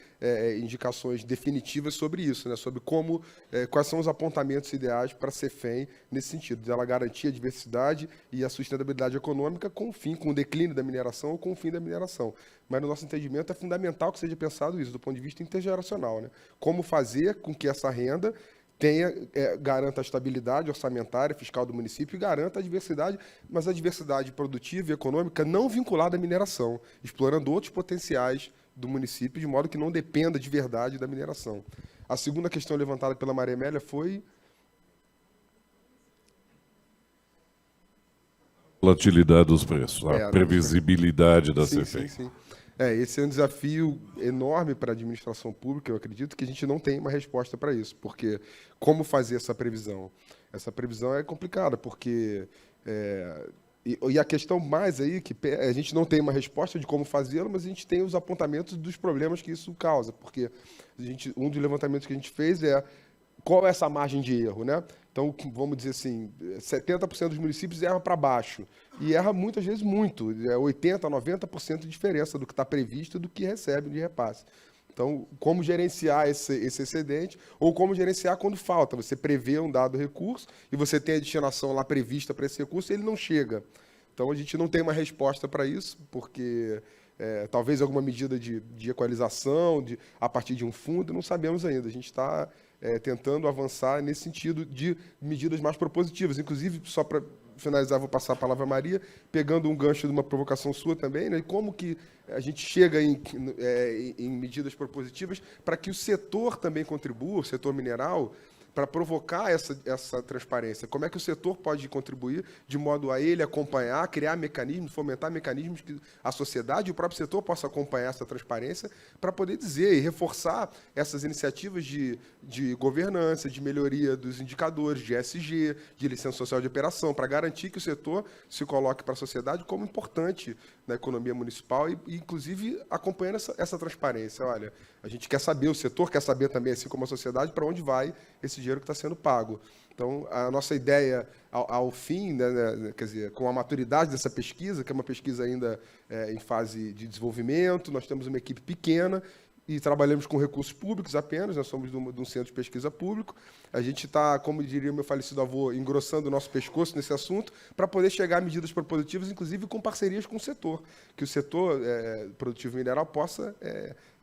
indicações definitivas sobre isso, né? Sobre quais são os apontamentos ideais para a CEFEM nesse sentido, de ela garantir a diversidade e a sustentabilidade econômica com o declínio da mineração ou com o fim da mineração. Mas, no nosso entendimento, é fundamental que seja pensado isso, do ponto de vista intergeracional, né? Como fazer com que essa renda garanta a estabilidade orçamentária, fiscal do município e garanta a diversidade, mas a diversidade produtiva e econômica não vinculada à mineração, explorando outros potenciais do município, de modo que não dependa de verdade da mineração. A segunda questão levantada pela Maria Amélia foi... Volatilidade dos preços, a previsibilidade da CEFEM. Sim. Esse é um desafio enorme para a administração pública. Eu acredito que a gente não tem uma resposta para isso, porque como fazer essa previsão? Essa previsão é complicada, porque... E a questão mais aí, que a gente não tem uma resposta de como fazê-lo, mas a gente tem os apontamentos dos problemas que isso causa, porque um dos levantamentos que a gente fez qual é essa margem de erro, né? Então, vamos dizer assim, 70% dos municípios erram para baixo. E erra muitas vezes muito. 80%, 90% de diferença do que está previsto e do que recebe de repasse. Então, como gerenciar esse excedente ou como gerenciar quando falta? Você prevê um dado recurso e você tem a destinação lá prevista para esse recurso e ele não chega. Então, a gente não tem uma resposta para isso, porque... talvez alguma medida de equalização a partir de um fundo, não sabemos ainda. A gente está tentando avançar nesse sentido de medidas mais propositivas. Inclusive, só para finalizar, vou passar a palavra a Maria, pegando um gancho de uma provocação sua também, né? Como que a gente chega em medidas propositivas para que o setor também contribua, o setor mineral, para provocar essa transparência. Como é que o setor pode contribuir de modo a ele acompanhar, criar mecanismos, fomentar mecanismos que a sociedade e o próprio setor possa acompanhar essa transparência para poder dizer e reforçar essas iniciativas de governança, de melhoria dos indicadores, de ESG, de licença social de operação, para garantir que o setor se coloque para a sociedade como importante na economia municipal e inclusive, acompanhando essa transparência. Olha, a gente quer saber, o setor quer saber também, assim como a sociedade, para onde vai esse dinheiro que está sendo pago. Então, a nossa ideia, ao fim, né, quer dizer, com a maturidade dessa pesquisa, que é uma pesquisa ainda em fase de desenvolvimento, nós temos uma equipe pequena e trabalhamos com recursos públicos apenas, nós somos de um centro de pesquisa público. A gente está, como diria meu falecido avô, engrossando o nosso pescoço nesse assunto para poder chegar a medidas propositivas, inclusive com parcerias com o setor, que o setor produtivo mineral possa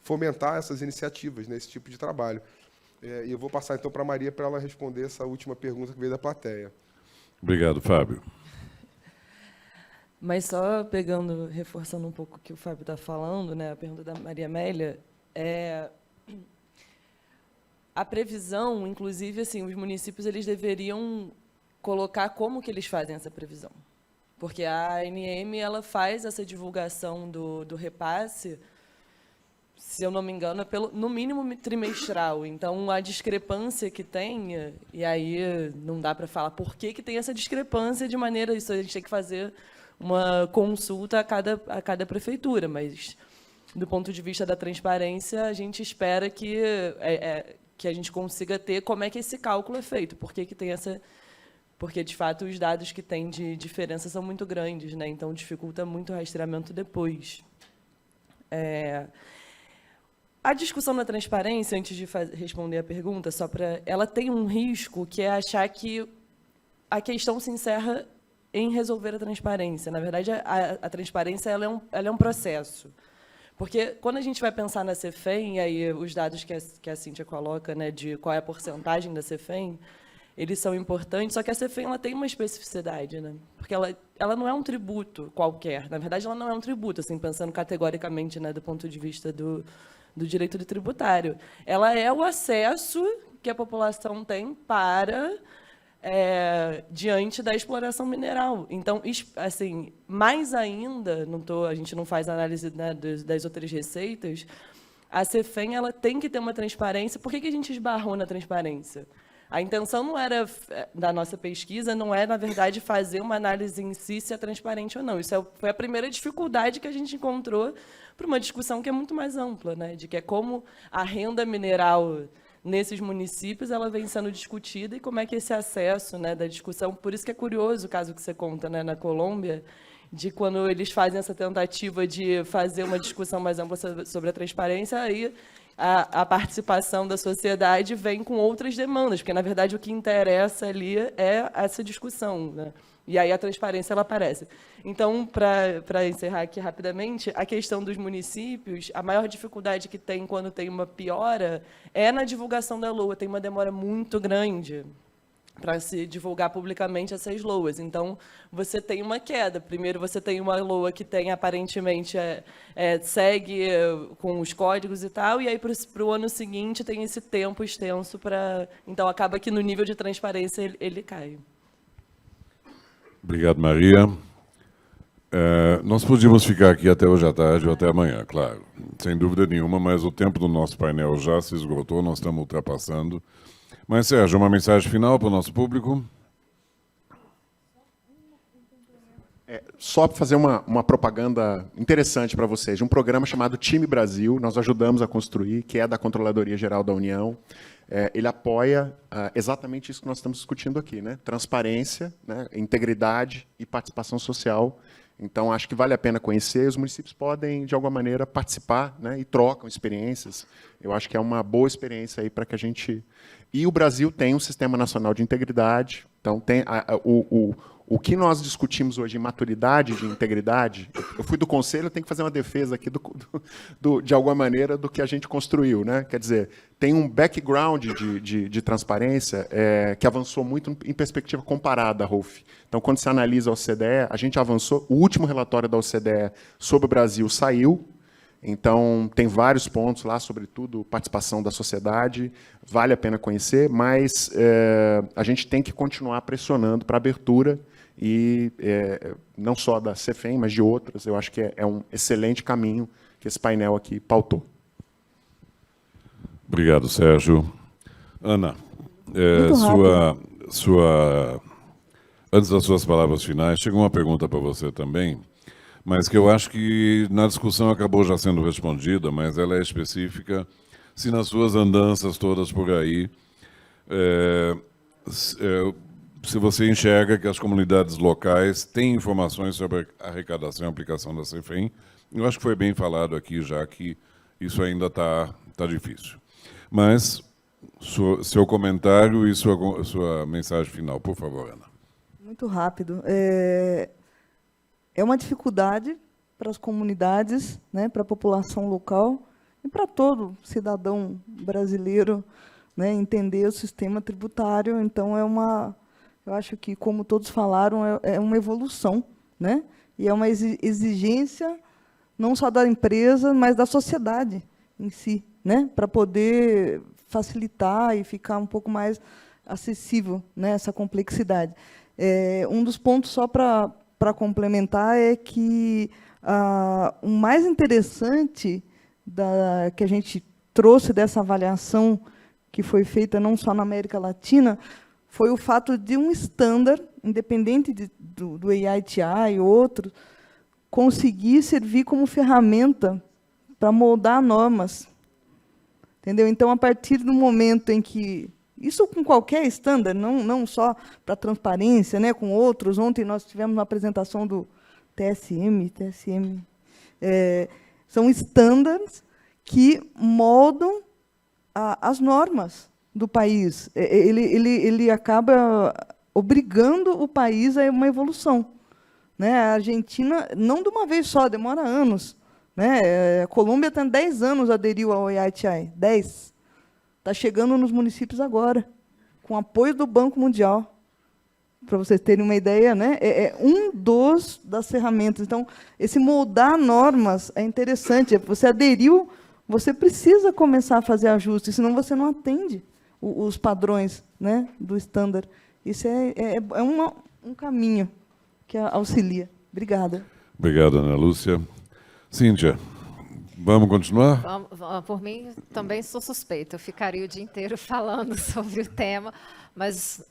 fomentar essas iniciativas, né, esse tipo de trabalho. E eu vou passar, então, para a Maria para ela responder essa última pergunta que veio da plateia. Obrigado, Fábio. Mas só reforçando um pouco o que o Fábio está falando, né, a pergunta da Maria Amélia, a previsão, inclusive, assim, os municípios eles deveriam colocar como que eles fazem essa previsão. Porque a ANM ela faz essa divulgação do repasse, se eu não me engano, no mínimo trimestral. Então, a discrepância que tem, e aí não dá para falar por que tem essa discrepância de maneira... Isso a gente tem que fazer uma consulta a cada prefeitura, mas, do ponto de vista da transparência, a gente espera que a gente consiga ter como é que esse cálculo é feito, porque de fato, os dados que tem de diferença são muito grandes, né? Então, dificulta muito o rastreamento depois. A discussão da transparência, antes de responder a pergunta, ela tem um risco que é achar que a questão se encerra em resolver a transparência. Na verdade, a transparência ela é um processo. Porque quando a gente vai pensar na CEFEM, e aí os dados que a Cíntia coloca, né, de qual é a porcentagem da CEFEM, eles são importantes, só que a CEFEM ela tem uma especificidade, né? Porque ela não é um tributo qualquer. Na verdade, ela não é um tributo, assim, pensando categoricamente, né, do ponto de vista do direito tributário. Ela é o acesso que a população tem para diante da exploração mineral. Então, assim, mais ainda, a gente não faz análise, né, das outras receitas, a CEFEM ela tem que ter uma transparência. Por que a gente esbarrou na transparência? A intenção não era, da nossa pesquisa, não é, na verdade, fazer uma análise em si se é transparente ou não. Isso foi a primeira dificuldade que a gente encontrou para uma discussão que é muito mais ampla, né, de que é como a renda mineral nesses municípios ela vem sendo discutida e como é que esse acesso, né, da discussão. Por isso que é curioso o caso que você conta, né, na Colômbia, de quando eles fazem essa tentativa de fazer uma discussão mais ampla sobre a transparência, aí a participação da sociedade vem com outras demandas, porque, na verdade, o que interessa ali é essa discussão, né? E aí a transparência ela aparece. Então, para encerrar aqui rapidamente, a questão dos municípios, a maior dificuldade que tem quando tem uma piora é na divulgação da LOA. Tem uma demora muito grande para se divulgar publicamente essas LOAs. Então, você tem uma queda. Primeiro, você tem uma LOA que tem, aparentemente, segue com os códigos e tal, e aí, para o ano seguinte, tem esse tempo extenso para... Então, acaba que, no nível de transparência, ele cai. Obrigado, Maria. Nós podíamos ficar aqui até hoje à tarde ou até amanhã, claro, sem dúvida nenhuma, mas o tempo do nosso painel já se esgotou, nós estamos ultrapassando. Mas, Sérgio, uma mensagem final para o nosso público? Só para fazer uma propaganda interessante para vocês, de um programa chamado Time Brasil, nós ajudamos a construir, que é da Controladoria Geral da União. Ele apoia exatamente isso que nós estamos discutindo aqui, né? Transparência, né? Integridade e participação social. Então, acho que vale a pena conhecer. Os municípios podem, de alguma maneira, participar, né? E trocam experiências. Eu acho que é uma boa experiência aí para que a gente... E o Brasil tem um Sistema Nacional de Integridade. Então, tem o que nós discutimos hoje em maturidade de integridade, eu fui do conselho, eu tenho que fazer uma defesa aqui, de alguma maneira, do que a gente construiu, né? Quer dizer, tem um background de transparência que avançou muito em perspectiva comparada, Rolf. Então, quando se analisa a OCDE, a gente avançou. O último relatório da OCDE sobre o Brasil saiu. Então, tem vários pontos lá, sobretudo participação da sociedade, vale a pena conhecer, mas a gente tem que continuar pressionando para a abertura, e não só da CEFEM, mas de outras. Eu acho que é um excelente caminho que esse painel aqui pautou. Obrigado, Sérgio. Ana, antes das suas palavras finais, chegou uma pergunta para você também, mas que eu acho que na discussão acabou já sendo respondida, mas ela é específica. Se nas suas andanças todas por aí, se você enxerga que as comunidades locais têm informações sobre a arrecadação e aplicação da CEFEM, eu acho que foi bem falado aqui já que isso ainda está difícil. Mas seu comentário e sua mensagem final, por favor, Ana. Muito rápido. É uma dificuldade para as comunidades, né, para a população local e para todo cidadão brasileiro, né, entender o sistema tributário. Então, eu acho que, como todos falaram, é uma evolução, né, e é uma exigência não só da empresa, mas da sociedade em si, né, para poder facilitar e ficar um pouco mais acessível, né, essa complexidade. Um dos pontos, só para complementar, é que o mais interessante que a gente trouxe dessa avaliação que foi feita não só na América Latina foi o fato de um estándar, independente do AITI e outros, conseguir servir como ferramenta para moldar normas. Entendeu? Então, a partir do momento em que... Isso com qualquer estándar, não só para transparência, né, com outros. Ontem nós tivemos uma apresentação do TSM. São estándares que moldam as normas do país. Ele acaba obrigando o país a uma evolução, né? A Argentina, não de uma vez só, demora anos, Né? A Colômbia tem 10 anos aderiu ao EITI, 10. Está chegando nos municípios agora, com apoio do Banco Mundial. Para vocês terem uma ideia, né? É um das ferramentas. Então, esse moldar normas é interessante. Você aderiu, você precisa começar a fazer ajustes, senão você não atende os padrões, né, do estándar. Isso é um caminho que auxilia. Obrigada. Obrigado, Ana Lúcia. Cíntia, vamos continuar? Por mim, também sou suspeita. Eu ficaria o dia inteiro falando sobre o tema, mas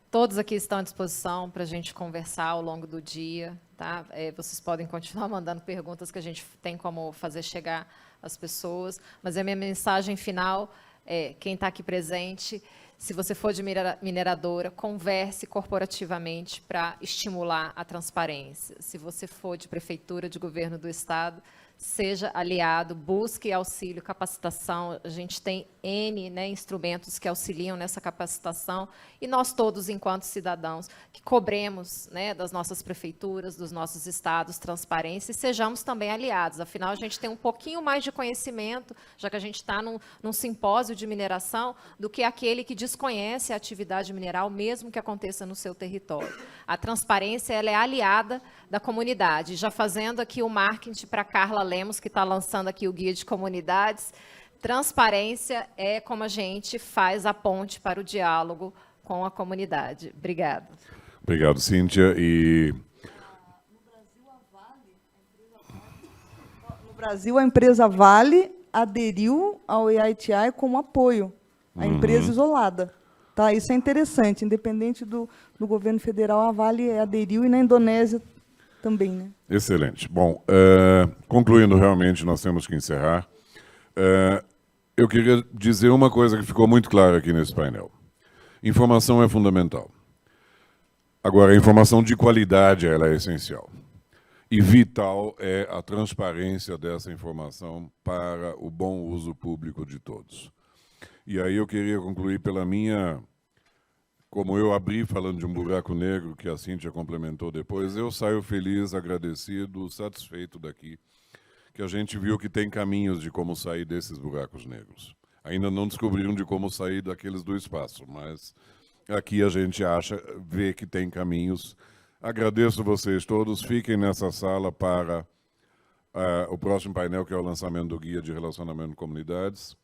todos aqui estão à disposição para a gente conversar ao longo do dia. Tá? Vocês podem continuar mandando perguntas que a gente tem como fazer chegar às pessoas, mas a minha mensagem final é, quem está aqui presente, se você for de mineradora, converse corporativamente para estimular a transparência. Se você for de prefeitura, de governo do Estado, seja aliado, busque auxílio, capacitação. A gente tem N, né, instrumentos que auxiliam nessa capacitação, e nós todos, enquanto cidadãos, que cobremos, né, das nossas prefeituras, dos nossos estados, transparência, e sejamos também aliados. Afinal, a gente tem um pouquinho mais de conhecimento, já que a gente está num simpósio de mineração, do que aquele que desconhece a atividade mineral, mesmo que aconteça no seu território. A transparência, ela é aliada da comunidade. Já fazendo aqui o marketing para Carla Lemos, que está lançando aqui o Guia de Comunidades, transparência é como a gente faz a ponte para o diálogo com a comunidade. Obrigada. Obrigado, Cíntia. E No Brasil, a empresa Vale aderiu ao EITI como apoio, a empresa isolada. Tá? Isso é interessante, independente do governo federal, a Vale aderiu, e na Indonésia também. Né? excelente. Bom, concluindo, realmente, nós temos que encerrar. Eu queria dizer uma coisa que ficou muito clara aqui nesse painel. Informação é fundamental. Agora, a informação de qualidade, ela é essencial. E vital é a transparência dessa informação para o bom uso público de todos. E aí eu queria concluir pela minha... Como eu abri falando de um buraco negro, que a Cíntia complementou depois, eu saio feliz, agradecido, satisfeito daqui, que a gente viu que tem caminhos de como sair desses buracos negros. Ainda não descobriram de como sair daqueles do espaço, mas aqui a gente vê que tem caminhos. Agradeço vocês todos, fiquem nessa sala para o próximo painel, que é o lançamento do Guia de Relacionamento com Comunidades.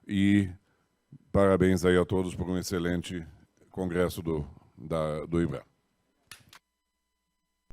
E parabéns aí a todos por um excelente congresso do IBRAM.